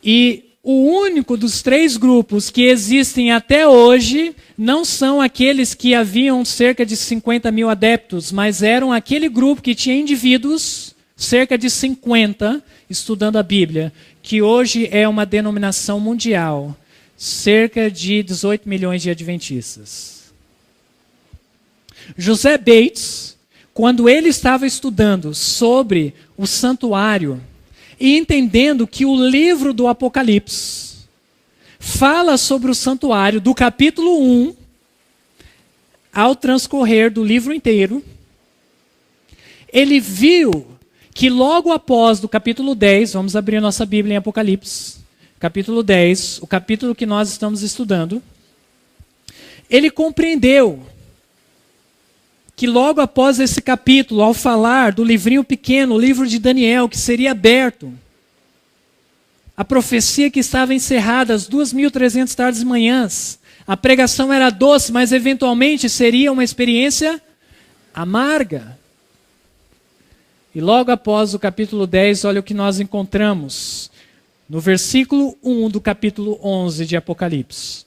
E o único dos três grupos que existem até hoje não são aqueles que haviam cerca de 50 mil adeptos, mas eram aquele grupo que tinha indivíduos, cerca de 50, estudando a Bíblia, que hoje é uma denominação mundial, cerca de 18 milhões de adventistas. José Bates, quando ele estava estudando sobre o santuário e entendendo que o livro do Apocalipse fala sobre o santuário do capítulo 1 ao transcorrer do livro inteiro, ele viu que logo após do capítulo 10, vamos abrir a nossa Bíblia em Apocalipse, capítulo 10, o capítulo que nós estamos estudando, ele compreendeu que logo após esse capítulo, ao falar do livrinho pequeno, o livro de Daniel, que seria aberto, a profecia que estava encerrada às 2.300 tardes e manhãs. A pregação era doce, mas eventualmente seria uma experiência amarga. E logo após o capítulo 10, olha o que nós encontramos. No versículo 1 do capítulo 11 de Apocalipse.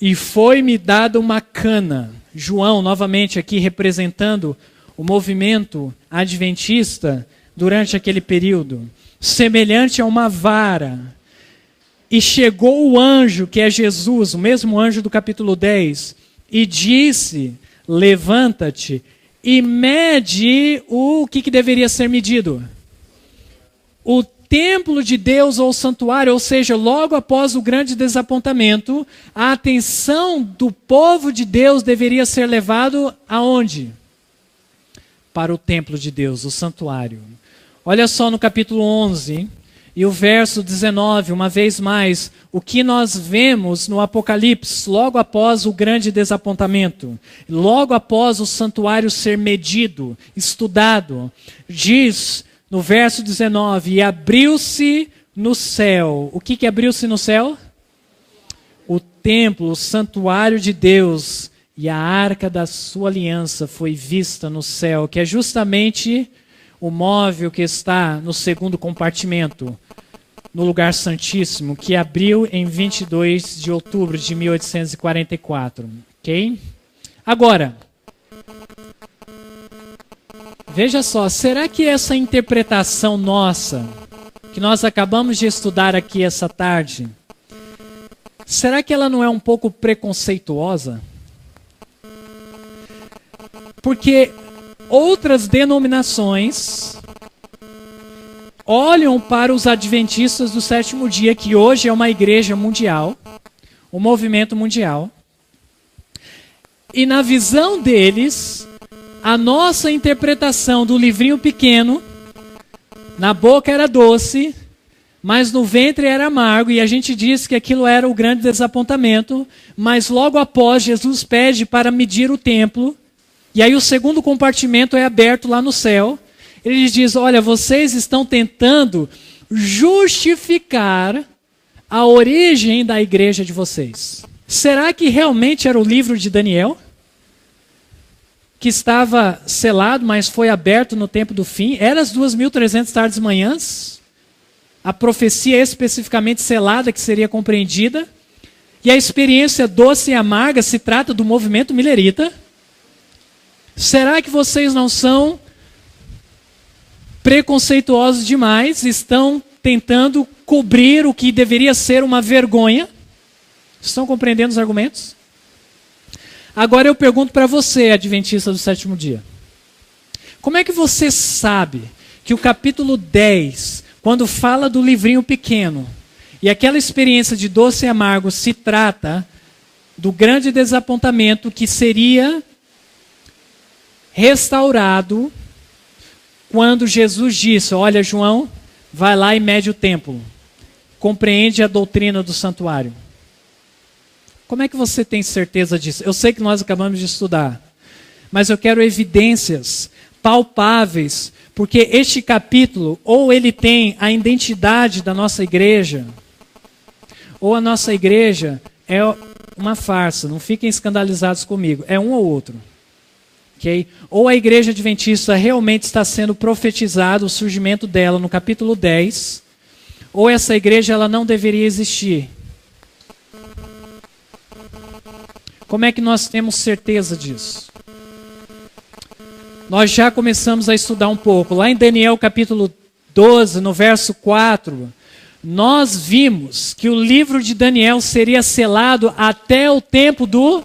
E foi-me dada uma cana. João, novamente aqui representando o movimento adventista durante aquele período. Semelhante a uma vara. E chegou o anjo, que é Jesus, o mesmo anjo do capítulo 10, e disse, levanta-te e mede o que deveria ser medido. O templo de Deus ou santuário, ou seja, logo após o grande desapontamento, a atenção do povo de Deus deveria ser levado aonde? Para o templo de Deus, o santuário. Olha só no capítulo 11 e o verso 19, uma vez mais, o que nós vemos no Apocalipse, logo após o grande desapontamento, logo após o santuário ser medido, estudado, diz no verso 19, e abriu-se no céu. O que abriu-se no céu? O templo, o santuário de Deus e a arca da sua aliança foi vista no céu, que é justamente o móvel que está no segundo compartimento, no lugar santíssimo, que abriu em 22 de outubro de 1844. Ok? Agora, veja só, será que essa interpretação nossa, que nós acabamos de estudar aqui essa tarde, será que ela não é um pouco preconceituosa? Porque outras denominações olham para os adventistas do sétimo dia, que hoje é uma igreja mundial, um movimento mundial, e na visão deles, a nossa interpretação do livrinho pequeno, na boca era doce, mas no ventre era amargo, e a gente diz que aquilo era o grande desapontamento, mas logo após Jesus pede para medir o templo, e aí o segundo compartimento é aberto lá no céu. Ele diz, olha, vocês estão tentando justificar a origem da igreja de vocês. Será que realmente era o livro de Daniel? Que estava selado, mas foi aberto no tempo do fim? Era as 2.300 tardes e manhãs? A profecia especificamente selada que seria compreendida? E a experiência doce e amarga se trata do movimento milerita? Será que vocês não são preconceituosos demais, estão tentando cobrir o que deveria ser uma vergonha? Estão compreendendo os argumentos? Agora eu pergunto para você, adventista do sétimo dia. Como é que você sabe que o capítulo 10, quando fala do livrinho pequeno, e aquela experiência de doce e amargo se trata do grande desapontamento que seria restaurado quando Jesus disse, olha João, vai lá e mede o templo. Compreende a doutrina do santuário. Como é que você tem certeza disso? Eu sei que nós acabamos de estudar, mas eu quero evidências palpáveis, porque este capítulo, ou ele tem a identidade da nossa igreja, ou a nossa igreja é uma farsa, não fiquem escandalizados comigo, é um ou outro. Okay? Ou a igreja adventista realmente está sendo profetizado o surgimento dela no capítulo 10, ou essa igreja ela não deveria existir. Como é que nós temos certeza disso? Nós já começamos a estudar um pouco. Lá em Daniel capítulo 12, no verso 4, nós vimos que o livro de Daniel seria selado até o tempo do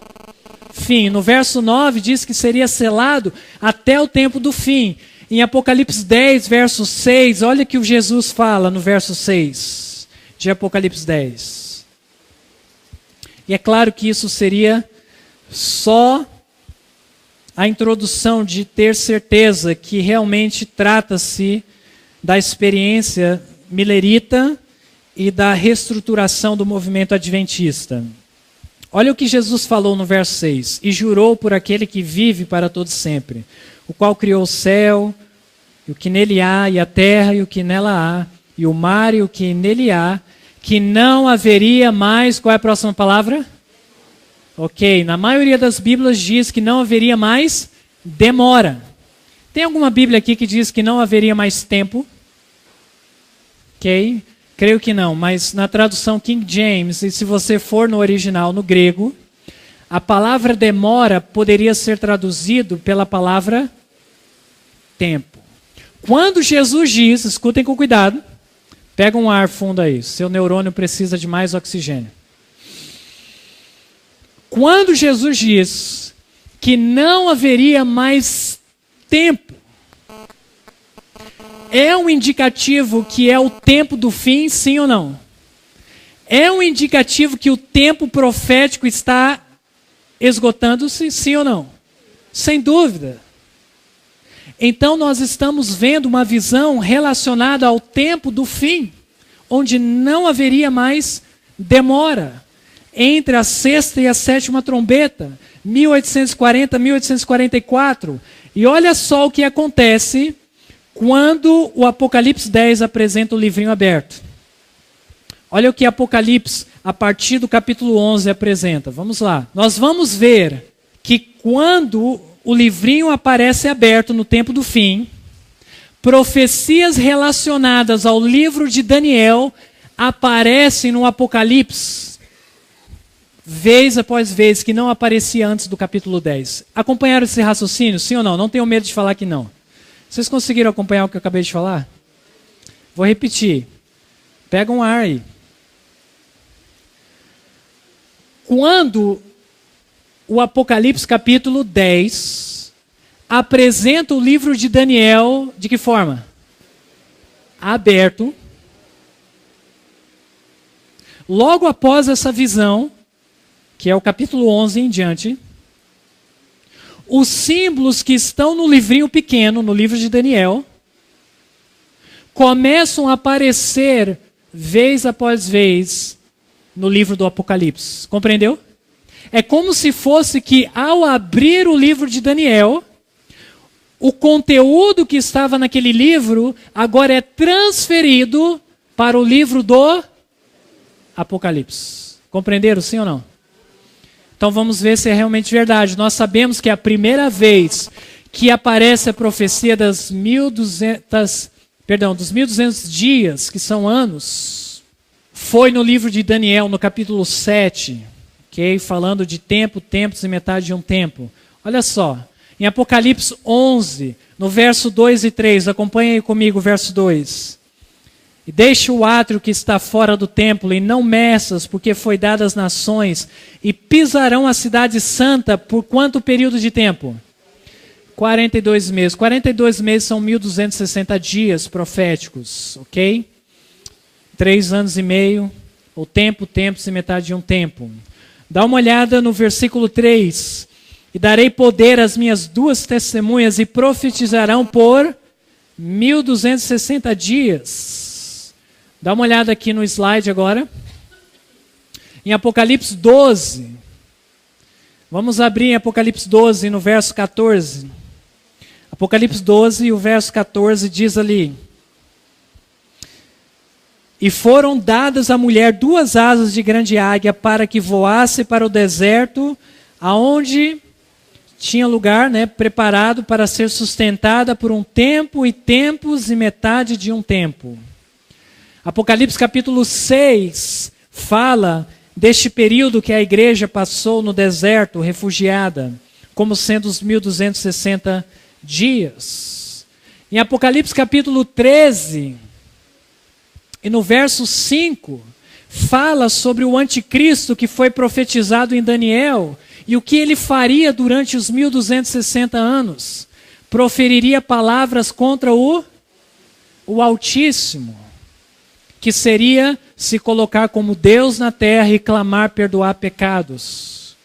fim. No verso 9 diz que seria selado até o tempo do fim. Em Apocalipse 10, verso 6, olha que o Jesus fala no verso 6 de Apocalipse 10. E é claro que isso seria só a introdução de ter certeza que realmente trata-se da experiência milerita e da reestruturação do movimento adventista. Olha o que Jesus falou no verso 6. E jurou por aquele que vive para todo sempre, o qual criou o céu, e o que nele há, e a terra, e o que nela há, e o mar e o que nele há, que não haveria mais... Qual é a próxima palavra? Ok, na maioria das Bíblias diz que não haveria mais demora. Tem alguma Bíblia aqui que diz que não haveria mais tempo? Ok, creio que não, mas na tradução King James, e se você for no original, no grego, a palavra demora poderia ser traduzido pela palavra tempo. Quando Jesus diz, escutem com cuidado, pega um ar fundo aí, seu neurônio precisa de mais oxigênio. Quando Jesus diz que não haveria mais tempo, é um indicativo que é o tempo do fim, sim ou não? É um indicativo que o tempo profético está esgotando-se, sim ou não? Sem dúvida. Então nós estamos vendo uma visão relacionada ao tempo do fim, onde não haveria mais demora entre a sexta e a sétima trombeta, 1840, 1844. E olha só o que acontece quando o Apocalipse 10 apresenta o livrinho aberto. Olha o que Apocalipse, a partir do capítulo 11, apresenta. Vamos lá. Nós vamos ver que quando o livrinho aparece aberto no tempo do fim, profecias relacionadas ao livro de Daniel aparecem no Apocalipse, vez após vez, que não aparecia antes do capítulo 10. Acompanharam esse raciocínio, sim ou não? Não tenham medo de falar que não. Vocês conseguiram acompanhar o que eu acabei de falar? Vou repetir. Pega um ar aí. Quando o Apocalipse capítulo 10 apresenta o livro de Daniel, de que forma? Aberto. Logo após essa visão, que é o capítulo 11 em diante, os símbolos que estão no livrinho pequeno, no livro de Daniel, começam a aparecer vez após vez no livro do Apocalipse. Compreendeu? É como se fosse que, ao abrir o livro de Daniel, o conteúdo que estava naquele livro agora é transferido para o livro do Apocalipse. Compreenderam, sim ou não? Então vamos ver se é realmente verdade. Nós sabemos que a primeira vez que aparece a profecia dos 1200 dias, que são anos, foi no livro de Daniel, no capítulo 7, okay? Falando de tempo, tempos e metade de um tempo. Olha só, em Apocalipse 11, no verso 2 e 3, acompanhem comigo o verso 2. E deixe o átrio que está fora do templo, e não meças, porque foi dado às nações, e pisarão a cidade santa por quanto período de tempo? 42 meses. 42 meses são 1260 dias proféticos, ok? 3 anos e meio, ou tempo, tempos e metade de um tempo. Dá uma olhada no versículo 3. E darei poder às minhas 2 testemunhas, e profetizarão por 1260 dias. Dá uma olhada aqui no slide agora. Em Apocalipse 12. Vamos abrir em Apocalipse 12, no verso 14. Apocalipse 12, o verso 14 diz ali: E foram dadas à mulher 2 asas de grande águia para que voasse para o deserto, aonde tinha lugar, preparado para ser sustentada por um tempo e tempos e metade de um tempo. Apocalipse capítulo 6 fala deste período que a igreja passou no deserto, refugiada, como sendo os 1260 dias. Em Apocalipse capítulo 13, e no verso 5, fala sobre o anticristo que foi profetizado em Daniel, e o que ele faria durante os 1260 anos. Proferiria palavras contra o Altíssimo, que seria se colocar como Deus na terra e clamar perdoar pecados.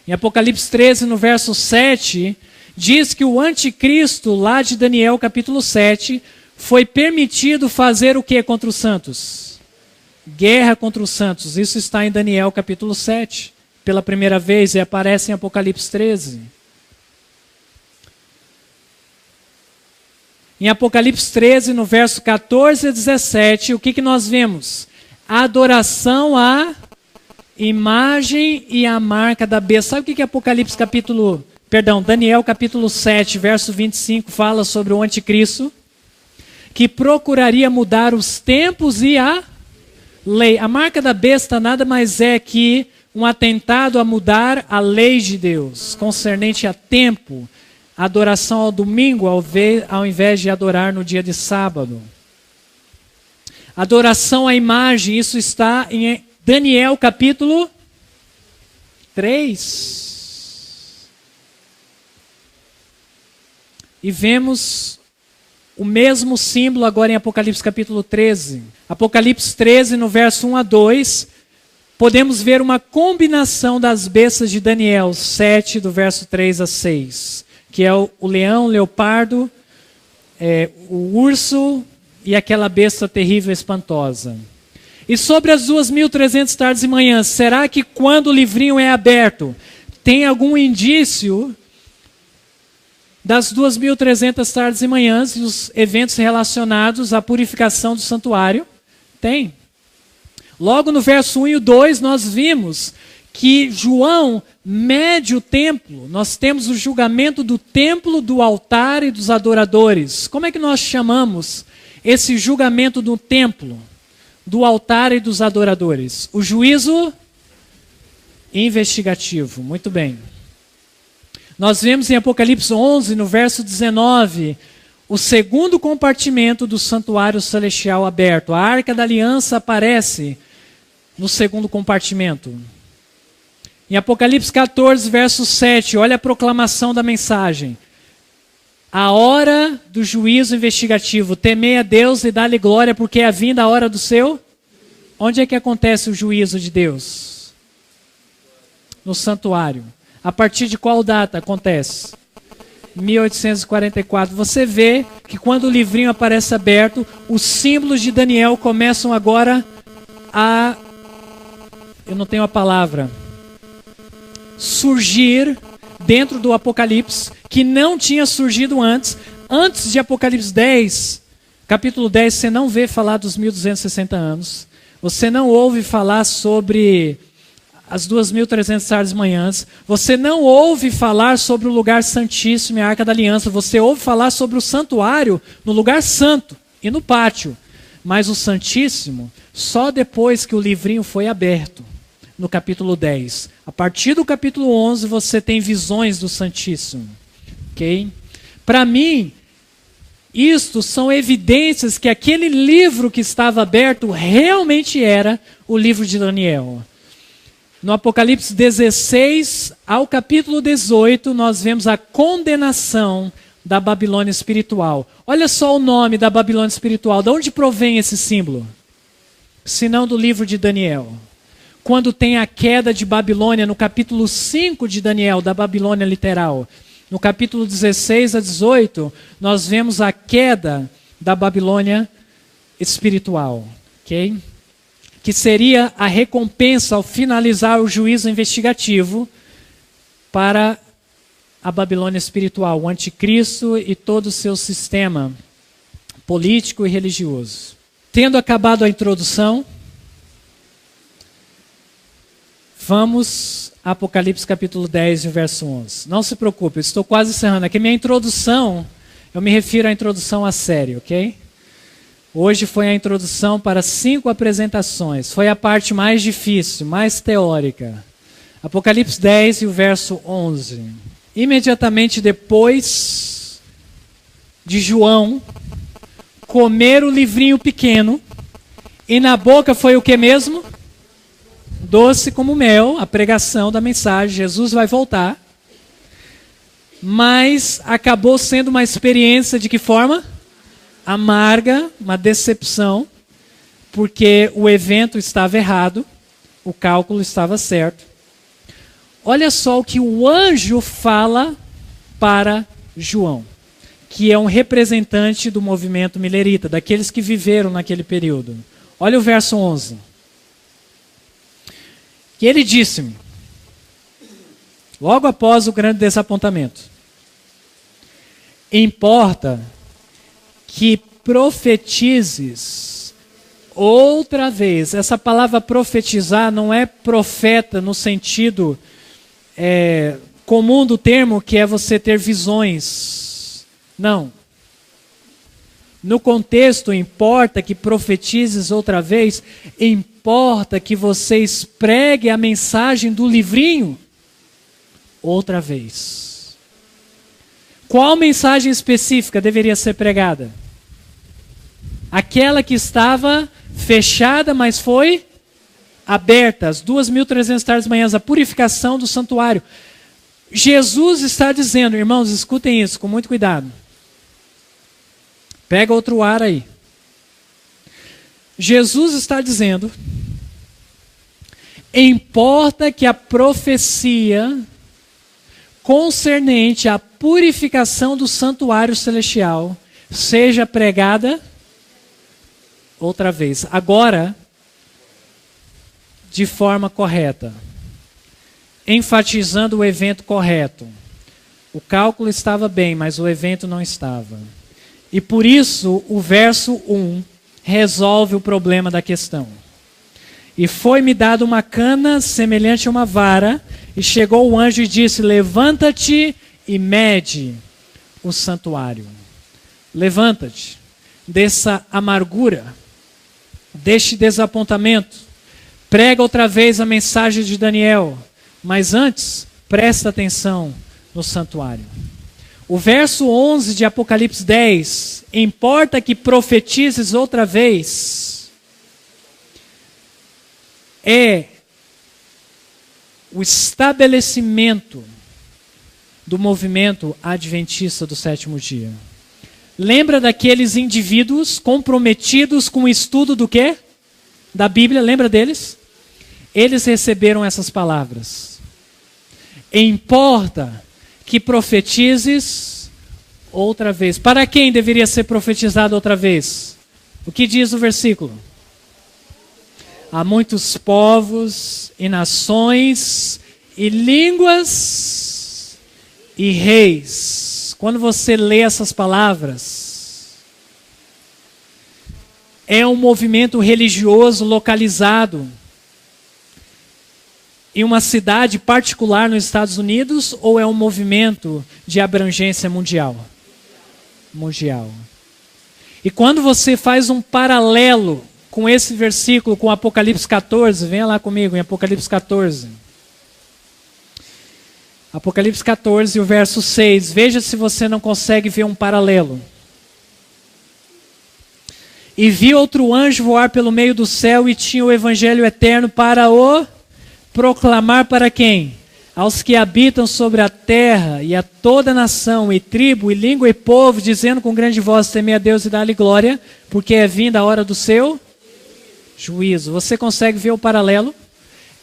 Em Apocalipse 13, no verso 7, diz que o anticristo, lá de Daniel capítulo 7, foi permitido fazer o que contra os santos? Guerra contra os santos. Isso está em Daniel capítulo 7, pela primeira vez, e aparece em Apocalipse 13. Em Apocalipse 13, no verso 14 a 17, o que nós vemos? A adoração à imagem e à marca da besta. Sabe o que Daniel capítulo 7, verso 25 fala sobre o anticristo? Que procuraria mudar os tempos e a lei. A marca da besta nada mais é que um atentado a mudar a lei de Deus, concernente a tempo, adoração ao domingo, ao invés de adorar no dia de sábado. Adoração à imagem, isso está em Daniel capítulo 3. E vemos o mesmo símbolo agora em Apocalipse capítulo 13. Apocalipse 13, no verso 1 a 2, podemos ver uma combinação das bestas de Daniel 7, do verso 3 a 6. Que é o leão, o leopardo, o urso e aquela besta terrível e espantosa. E sobre as 2.300 tardes e manhãs, será que quando o livrinho é aberto, tem algum indício das 2.300 tardes e manhãs e os eventos relacionados à purificação do santuário? Tem. Logo no verso 1 e 2 nós vimos que João mede o templo. Nós temos o julgamento do templo, do altar e dos adoradores. Como é que nós chamamos esse julgamento do templo, do altar e dos adoradores? O juízo investigativo. Muito bem. Nós vemos em Apocalipse 11, no verso 19, o segundo compartimento do santuário celestial aberto. A Arca da Aliança aparece no segundo compartimento. Em Apocalipse 14, verso 7, olha a proclamação da mensagem. A hora do juízo investigativo. Temei a Deus e dá-lhe glória, porque é a vinda a hora do seu. Onde é que acontece o juízo de Deus? No santuário. A partir de qual data acontece? 1844. Você vê que quando o livrinho aparece aberto, os símbolos de Daniel começam agora a... Eu não tenho a palavra... surgir dentro do Apocalipse, que não tinha surgido antes. Antes de Apocalipse 10, capítulo 10, você não vê falar dos 1260 anos. Você não ouve falar sobre as 2.300 tardes e manhãs. Você não ouve falar sobre o lugar santíssimo e a Arca da Aliança. Você ouve falar sobre o santuário no lugar santo e no pátio. Mas o santíssimo, só depois que o livrinho foi aberto. No capítulo 10. A partir do capítulo 11, você tem visões do Santíssimo. Ok? Para mim, isto são evidências que aquele livro que estava aberto realmente era o livro de Daniel. No Apocalipse 16 ao capítulo 18, nós vemos a condenação da Babilônia espiritual. Olha só o nome da Babilônia espiritual. De onde provém esse símbolo? Senão do livro de Daniel. Quando tem a queda de Babilônia, no capítulo 5 de Daniel, da Babilônia literal. No capítulo 16 a 18, nós vemos a queda da Babilônia espiritual. Okay? Que seria a recompensa ao finalizar o juízo investigativo para a Babilônia espiritual, o anticristo e todo o seu sistema político e religioso. Tendo acabado a introdução, vamos a Apocalipse capítulo 10, verso 11. Não se preocupe, eu estou quase encerrando. Aqui minha introdução, eu me refiro à introdução a sério, ok? Hoje foi a introdução para 5 apresentações. Foi a parte mais difícil, mais teórica. Apocalipse 10 e o verso 11. Imediatamente depois de João comer o livrinho pequeno, e na boca foi o que mesmo? Doce como mel, a pregação da mensagem, Jesus vai voltar. Mas acabou sendo uma experiência de que forma? Amarga, uma decepção, porque o evento estava errado, o cálculo estava certo. Olha só o que o anjo fala para João, que é um representante do movimento milerita, daqueles que viveram naquele período. Olha o verso 11. Que ele disse-me, logo após o grande desapontamento: importa que profetizes outra vez. Essa palavra profetizar não é profeta no sentido comum do termo, que é você ter visões. Não. No contexto, importa que profetizes outra vez, importa que vocês preguem a mensagem do livrinho outra vez. Qual mensagem específica deveria ser pregada? Aquela que estava fechada, mas foi aberta, as 2.300 tardes e manhãs, a purificação do santuário. Jesus está dizendo, irmãos, escutem isso com muito cuidado. Pega outro ar aí. Jesus está dizendo, importa que a profecia concernente à purificação do santuário celestial seja pregada outra vez. Agora, de forma correta. Enfatizando o evento correto. O cálculo estava bem, mas o evento não estava. E por isso, o verso 1 resolve o problema da questão. E foi-me dada uma cana semelhante a uma vara, e chegou o anjo e disse, levanta-te e mede o santuário. Levanta-te dessa amargura, deste desapontamento. Prega outra vez a mensagem de Daniel, mas antes, presta atenção no santuário. O verso 11 de Apocalipse 10, importa que profetizes outra vez, é o estabelecimento do movimento adventista do sétimo dia. Lembra daqueles indivíduos comprometidos com o estudo do quê? Da Bíblia, lembra deles? Eles receberam essas palavras. Importa que profetizes outra vez. Para quem deveria ser profetizado outra vez? O que diz o versículo? Há muitos povos e nações e línguas e reis. Quando você lê essas palavras, é um movimento religioso localizado em uma cidade particular nos Estados Unidos, ou é um movimento de abrangência mundial? Mundial. E quando você faz um paralelo com esse versículo, com Apocalipse 14, venha lá comigo em Apocalipse 14. Apocalipse 14, o verso 6, veja se você não consegue ver um paralelo. E vi outro anjo voar pelo meio do céu e tinha o evangelho eterno para o proclamar para quem? Aos que habitam sobre a terra e a toda nação e tribo e língua e povo, dizendo com grande voz, temei a Deus e dá-lhe glória, porque é vinda a hora do seu juízo. Você consegue ver o paralelo?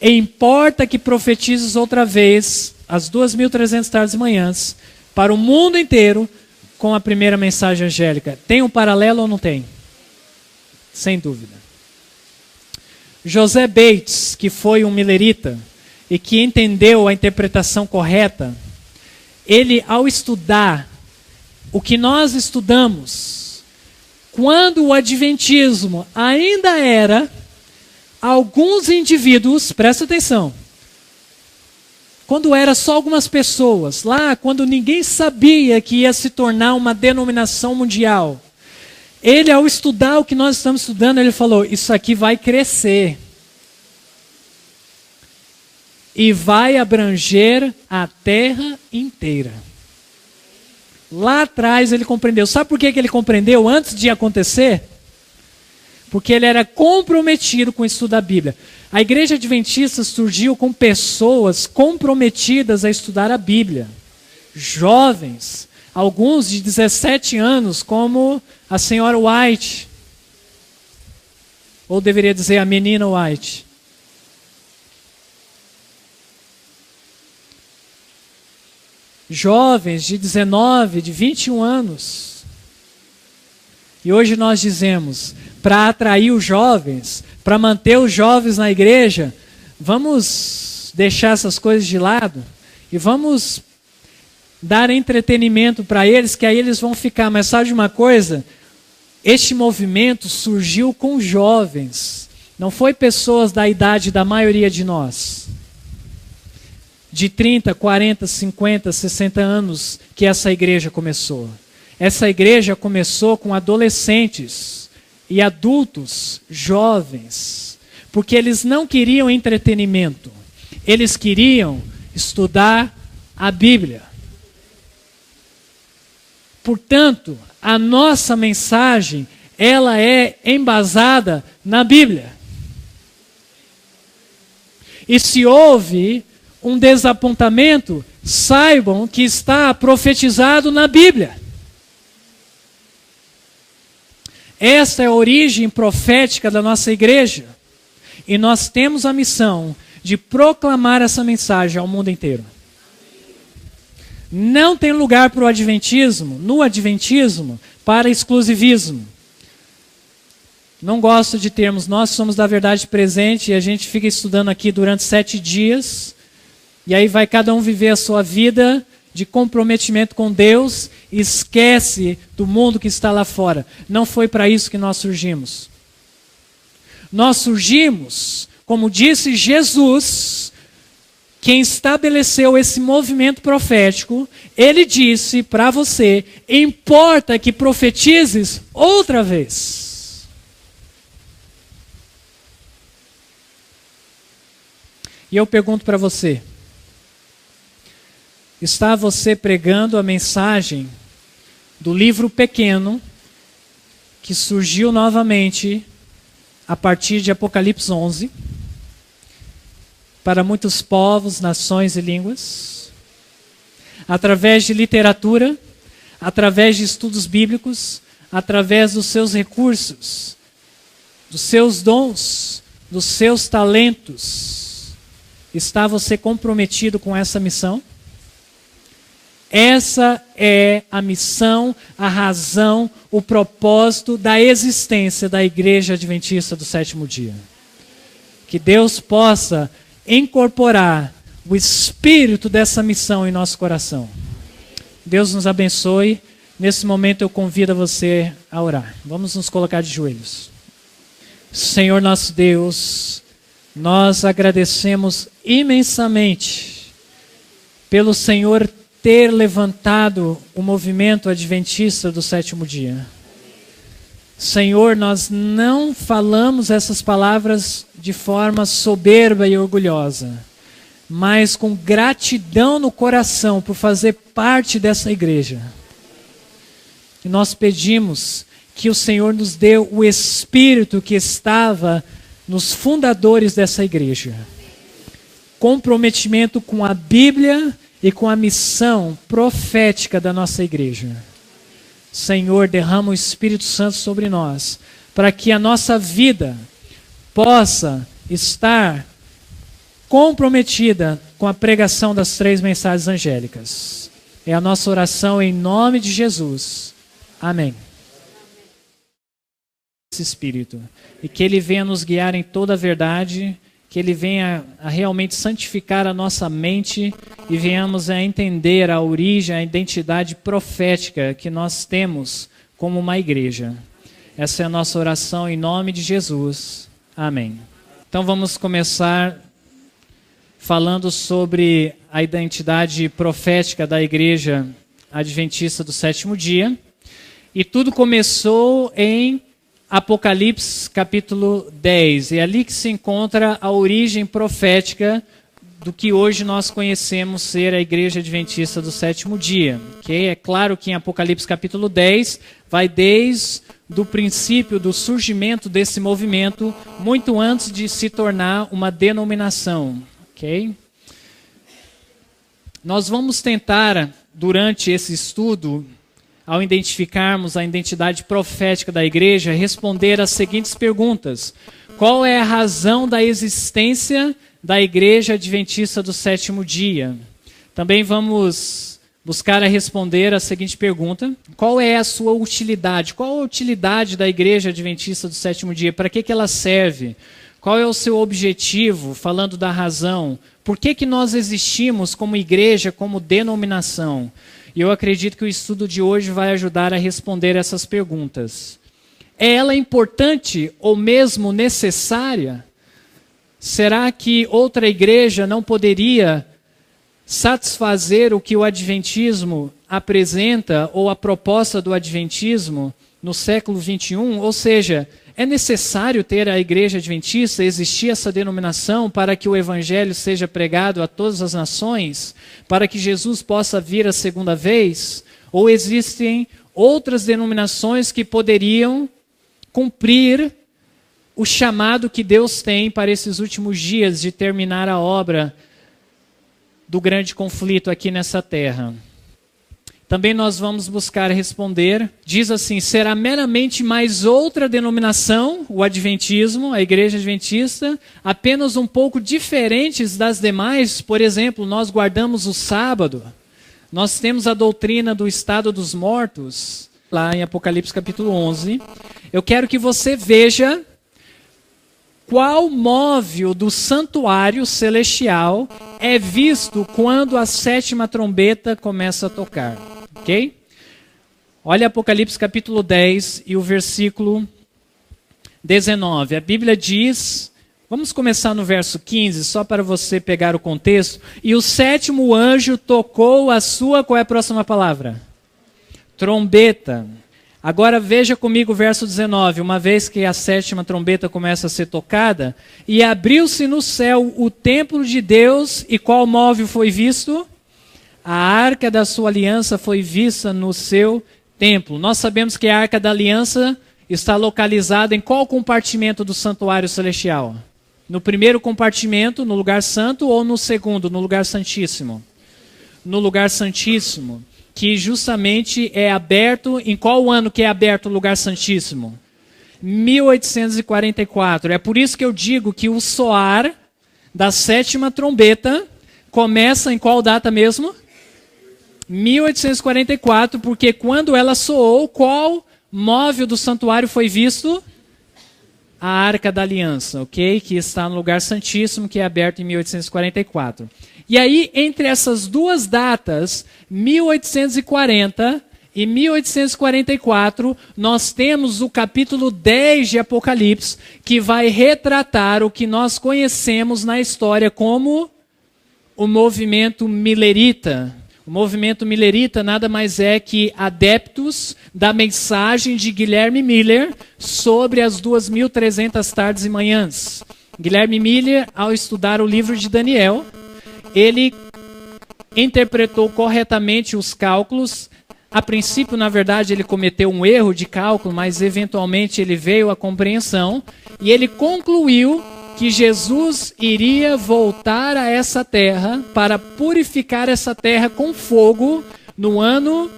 E importa que profetizes outra vez as 2.300 tardes e manhãs para o mundo inteiro com a primeira mensagem angélica. Tem um paralelo ou não tem? Sem dúvida. José Bates, que foi um milerita e que entendeu a interpretação correta, ele, ao estudar o que nós estudamos, quando o adventismo ainda era alguns indivíduos, presta atenção, quando era só algumas pessoas, lá quando ninguém sabia que ia se tornar uma denominação mundial, ele, ao estudar o que nós estamos estudando, ele falou, isso aqui vai crescer. E vai abranger a terra inteira. Lá atrás ele compreendeu. Sabe por que ele compreendeu antes de acontecer? Porque ele era comprometido com o estudo da Bíblia. A igreja adventista surgiu com pessoas comprometidas a estudar a Bíblia. Jovens. Alguns de 17 anos, como a senhora White. Ou deveria dizer a menina White. Jovens de 19, de 21 anos. E hoje nós dizemos, para atrair os jovens, para manter os jovens na igreja, vamos deixar essas coisas de lado e vamos dar entretenimento para eles, que aí eles vão ficar. Mas sabe de uma coisa? Este movimento surgiu com jovens, não foi pessoas da idade da maioria de nós. De 30, 40, 50, 60 anos que essa igreja começou. Essa igreja começou com adolescentes e adultos jovens, porque eles não queriam entretenimento, eles queriam estudar a Bíblia. Portanto, a nossa mensagem, ela é embasada na Bíblia. E se houve um desapontamento, saibam que está profetizado na Bíblia. Essa é a origem profética da nossa igreja. E nós temos a missão de proclamar essa mensagem ao mundo inteiro. Não tem lugar para o adventismo, no adventismo, para exclusivismo. Não gosto de termos, nós somos da verdade presente e a gente fica estudando aqui durante 7 dias. E aí vai cada um viver a sua vida de comprometimento com Deus e esquece do mundo que está lá fora. Não foi para isso que nós surgimos. Nós surgimos, como disse Jesus, quem estabeleceu esse movimento profético, ele disse para você, importa que profetizes outra vez. E eu pergunto para você, está você pregando a mensagem do livro pequeno que surgiu novamente a partir de Apocalipse 11 para muitos povos, nações e línguas, através de literatura, através de estudos bíblicos, através dos seus recursos, dos seus dons, dos seus talentos? Está você comprometido com essa missão? Essa é a missão, a razão, o propósito da existência da Igreja Adventista do Sétimo Dia. Que Deus possa incorporar o espírito dessa missão em nosso coração. Deus nos abençoe. Nesse momento eu convido você a orar. Vamos nos colocar de joelhos. Senhor nosso Deus, nós agradecemos imensamente pelo Senhor ter levantado o movimento adventista do sétimo dia. Senhor, nós não falamos essas palavras de forma soberba e orgulhosa, mas com gratidão no coração por fazer parte dessa igreja. E nós pedimos que o Senhor nos dê o Espírito que estava nos fundadores dessa igreja. Comprometimento com a Bíblia e com a missão profética da nossa igreja. Senhor, derrama o Espírito Santo sobre nós, para que a nossa vida possa estar comprometida com a pregação das 3 mensagens angélicas. É a nossa oração em nome de Jesus. Amém. Esse Espírito, e que Ele venha nos guiar em toda a verdade, que Ele venha a realmente santificar a nossa mente e venhamos a entender a origem, a identidade profética que nós temos como uma igreja. Essa é a nossa oração em nome de Jesus. Amém. Então vamos começar falando sobre a identidade profética da Igreja Adventista do Sétimo Dia. E tudo começou em Apocalipse capítulo 10. É ali que se encontra a origem profética do que hoje nós conhecemos ser a Igreja Adventista do Sétimo Dia. Okay? É claro que em Apocalipse capítulo 10 vai desde o princípio do surgimento desse movimento, muito antes de se tornar uma denominação. Okay? Nós vamos tentar, durante esse estudo, ao identificarmos a identidade profética da igreja, responder as seguintes perguntas. Qual é a razão da existência da Igreja Adventista do Sétimo Dia? Também vamos buscar a responder a seguinte pergunta. Qual é a sua utilidade? Qual a utilidade da Igreja Adventista do Sétimo Dia? Para que ela serve? Qual é o seu objetivo? Falando da razão. Por que nós existimos como igreja, como denominação? E eu acredito que o estudo de hoje vai ajudar a responder essas perguntas. É ela importante ou mesmo necessária? Será que outra igreja não poderia satisfazer o que o Adventismo apresenta ou a proposta do Adventismo no século XXI? Ou seja, é necessário ter a igreja adventista, existir essa denominação para que o evangelho seja pregado a todas as nações, para que Jesus possa vir a segunda vez? Ou existem outras denominações que poderiam cumprir o chamado que Deus tem para esses últimos dias de terminar a obra do grande conflito aqui nessa terra? Também nós vamos buscar responder. Diz assim: será meramente mais outra denominação, o Adventismo, a Igreja Adventista, apenas um pouco diferentes das demais? Por exemplo, nós guardamos o sábado, nós temos a doutrina do estado dos mortos, lá em Apocalipse capítulo 11. Eu quero que você veja qual móvel do santuário celestial é visto quando a 7ª trombeta começa a tocar. Ok? Olha Apocalipse capítulo 10 e o versículo 19. A Bíblia diz, vamos começar no verso 15, só para você pegar o contexto. E o 7º anjo tocou a sua, qual é a próxima palavra? Trombeta. Agora veja comigo o verso 19. Uma vez que a 7ª trombeta começa a ser tocada, e abriu-se no céu o templo de Deus, e qual móvel foi visto? A arca da sua aliança foi vista no seu templo. Nós sabemos que a arca da aliança está localizada em qual compartimento do santuário celestial? No primeiro compartimento, no lugar santo, ou no segundo, no lugar santíssimo? No lugar santíssimo, que justamente é aberto. Em qual ano que é aberto o lugar santíssimo? 1844. É por isso que eu digo que o soar da 7ª trombeta começa em qual data mesmo? 1844, porque quando ela soou, qual móvel do santuário foi visto? A Arca da Aliança, ok? Que está no lugar santíssimo, que é aberto em 1844. E aí, entre essas duas datas, 1840 e 1844, nós temos o capítulo 10 de Apocalipse, que vai retratar o que nós conhecemos na história como o movimento milerita. O movimento milerita nada mais é que adeptos da mensagem de Guilherme Miller sobre as 2.300 tardes e manhãs. Guilherme Miller, ao estudar o livro de Daniel, ele interpretou corretamente os cálculos. A princípio, na verdade, ele cometeu um erro de cálculo, mas eventualmente ele veio à compreensão e ele concluiu que Jesus iria voltar a essa terra para purificar essa terra com fogo no ano,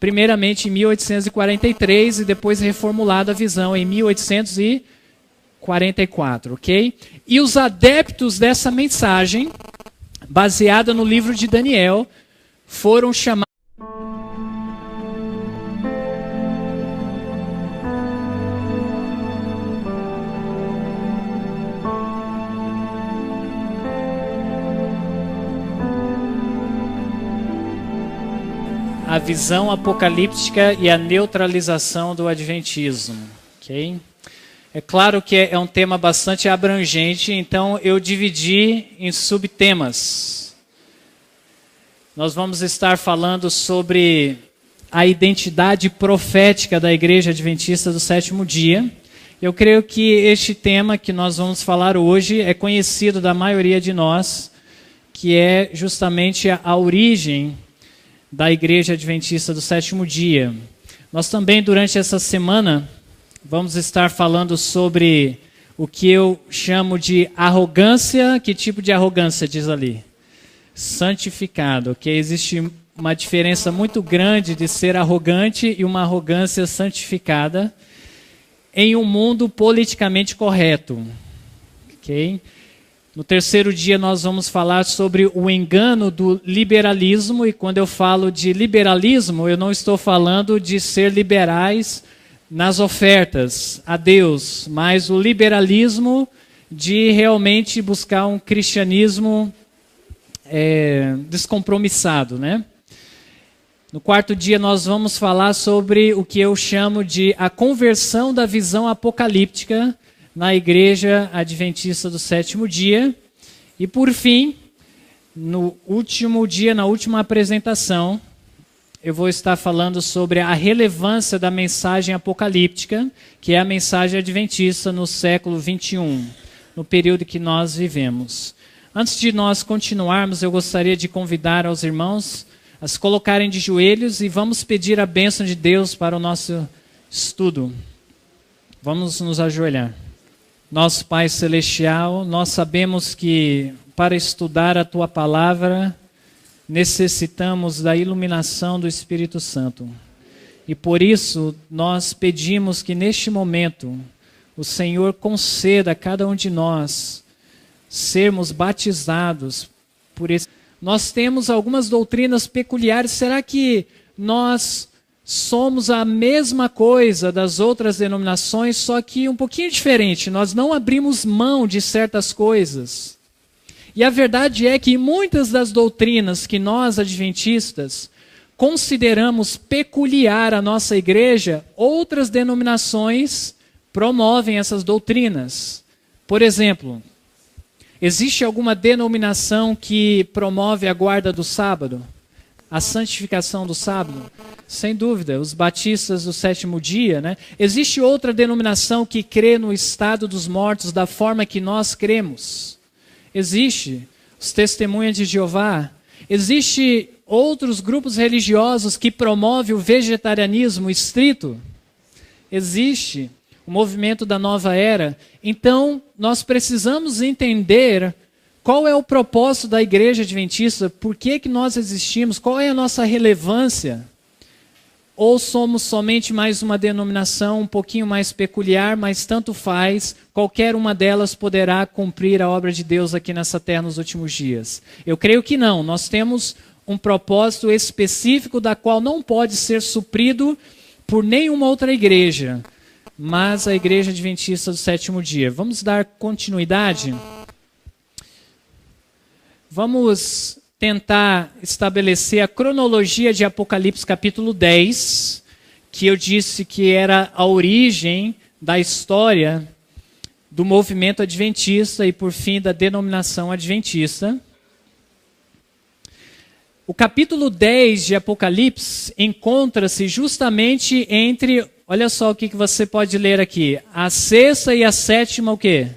primeiramente em 1843 e depois reformulada a visão em 1844, ok? E os adeptos dessa mensagem, baseada no livro de Daniel, foram chamados a visão apocalíptica e a neutralização do adventismo. Okay? É claro que é um tema bastante abrangente, então eu dividi em subtemas. Nós vamos estar falando sobre a identidade profética da Igreja Adventista do Sétimo Dia. Eu creio que este tema que nós vamos falar hoje é conhecido da maioria de nós, que é justamente a origem da Igreja Adventista do Sétimo Dia. Nós também, durante essa semana, vamos estar falando sobre o que eu chamo de arrogância. Que tipo de arrogância diz ali? Santificado, ok? Existe uma diferença muito grande de ser arrogante e uma arrogância santificada em um mundo politicamente correto, ok? No terceiro dia nós vamos falar sobre o engano do liberalismo, e quando eu falo de liberalismo, eu não estou falando de ser liberais nas ofertas a Deus, mas o liberalismo de realmente buscar um cristianismo descompromissado, né? No quarto dia nós vamos falar sobre o que eu chamo de a conversão da visão apocalíptica na Igreja Adventista do Sétimo Dia. E por fim, no último dia, na última apresentação, eu vou estar falando sobre a relevância da mensagem apocalíptica, que é a mensagem adventista no século 21, no período que nós vivemos. Antes de nós continuarmos, eu gostaria de convidar aos irmãos a se colocarem de joelhos e vamos pedir a bênção de Deus para o nosso estudo. Vamos nos ajoelhar. Nosso Pai Celestial, nós sabemos que para estudar a Tua Palavra necessitamos da iluminação do Espírito Santo. E por isso nós pedimos que neste momento o Senhor conceda a cada um de nós sermos batizados por esse. Nós temos algumas doutrinas peculiares. Será que nós somos a mesma coisa das outras denominações, só que um pouquinho diferente? Nós não abrimos mão de certas coisas. E a verdade é que muitas das doutrinas que nós, adventistas, consideramos peculiar à nossa igreja, outras denominações promovem essas doutrinas. Por exemplo, existe alguma denominação que promove a guarda do sábado? A santificação do sábado? Sem dúvida, os batistas do sétimo dia, né? Existe outra denominação que crê no estado dos mortos da forma que nós cremos? Existe os testemunhas de Jeová. Existe outros grupos religiosos que promovem o vegetarianismo estrito. Existe o movimento da nova era. Então, nós precisamos entender qual é o propósito da Igreja Adventista, por que nós existimos, qual é a nossa relevância. Ou somos somente mais uma denominação um pouquinho mais peculiar, mas tanto faz, qualquer uma delas poderá cumprir a obra de Deus aqui nessa terra nos últimos dias. Eu creio que não, nós temos um propósito específico da qual não pode ser suprido por nenhuma outra igreja, mas a Igreja Adventista do Sétimo Dia. Vamos dar continuidade? Vamos tentar estabelecer a cronologia de Apocalipse capítulo 10, que eu disse que era a origem da história do movimento adventista e, por fim, da denominação adventista. O capítulo 10 de Apocalipse encontra-se justamente entre, olha só o que você pode ler aqui, a sexta e a sétima o quê?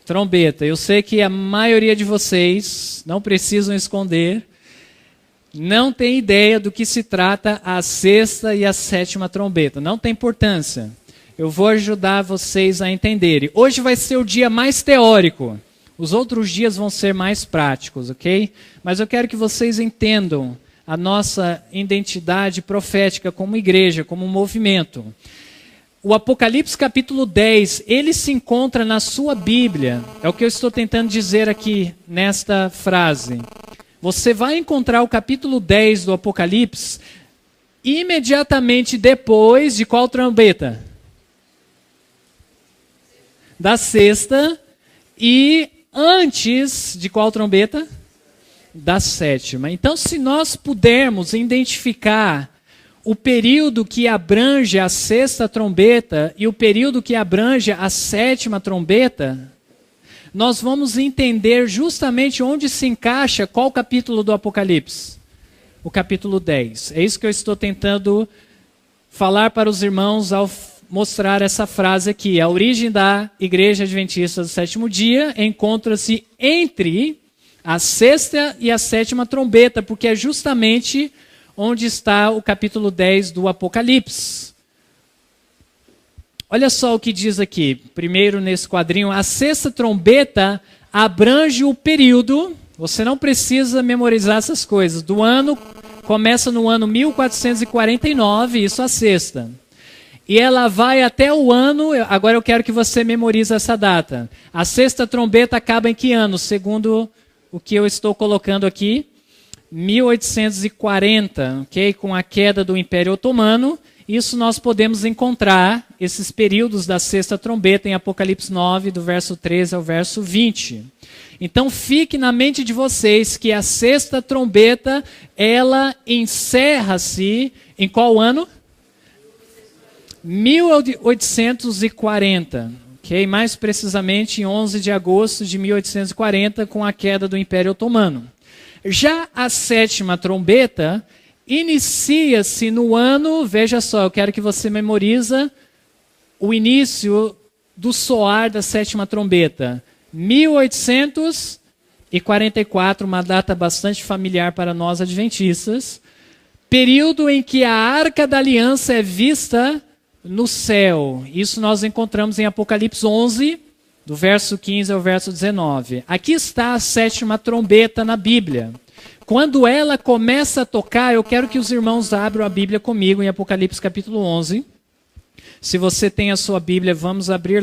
Trombeta. Eu sei que a maioria de vocês, não precisam esconder, não tem ideia do que se trata a sexta e a sétima trombeta. Não tem importância. Eu vou ajudar vocês a entenderem. Hoje vai ser o dia mais teórico. Os outros dias vão ser mais práticos, ok? Mas eu quero que vocês entendam a nossa identidade profética como igreja, como movimento. O Apocalipse capítulo 10, ele se encontra na sua Bíblia. É o que eu estou tentando dizer aqui nesta frase. Você vai encontrar o capítulo 10 do Apocalipse imediatamente depois de qual trombeta? Da sexta. E antes de qual trombeta? Da sétima. Então, se nós pudermos identificar o período que abrange a sexta trombeta e o período que abrange a sétima trombeta, nós vamos entender justamente onde se encaixa qual capítulo do Apocalipse. O capítulo 10. É isso que eu estou tentando falar para os irmãos ao mostrar essa frase aqui. A origem da Igreja Adventista do Sétimo Dia encontra-se entre a sexta e a sétima trombeta, porque é justamente onde está o capítulo 10 do Apocalipse. Olha só o que diz aqui, primeiro nesse quadrinho. A sexta trombeta abrange o período, você não precisa memorizar essas coisas, do ano, começa no ano 1449, isso a sexta. E ela vai até o ano, agora eu quero que você memorize essa data. A sexta trombeta acaba em que ano? Segundo o que eu estou colocando aqui, 1840, ok? Com a queda do Império Otomano. Isso nós podemos encontrar, esses períodos da sexta trombeta, em Apocalipse 9, do verso 13 ao verso 20. Então fique na mente de vocês que a sexta trombeta, ela encerra-se em qual ano? 1840, ok? Mais precisamente em 11 de agosto de 1840, com a queda do Império Otomano. Já a sétima trombeta inicia-se no ano, veja só, eu quero que você memoriza o início do soar da sétima trombeta. 1844, uma data bastante familiar para nós adventistas, período em que a Arca da Aliança é vista no céu. Isso nós encontramos em Apocalipse 11, do verso 15 ao verso 19. Aqui está a sétima trombeta na Bíblia. Quando ela começa a tocar, eu quero que os irmãos abram a Bíblia comigo em Apocalipse capítulo 11. Se você tem a sua Bíblia, vamos abrir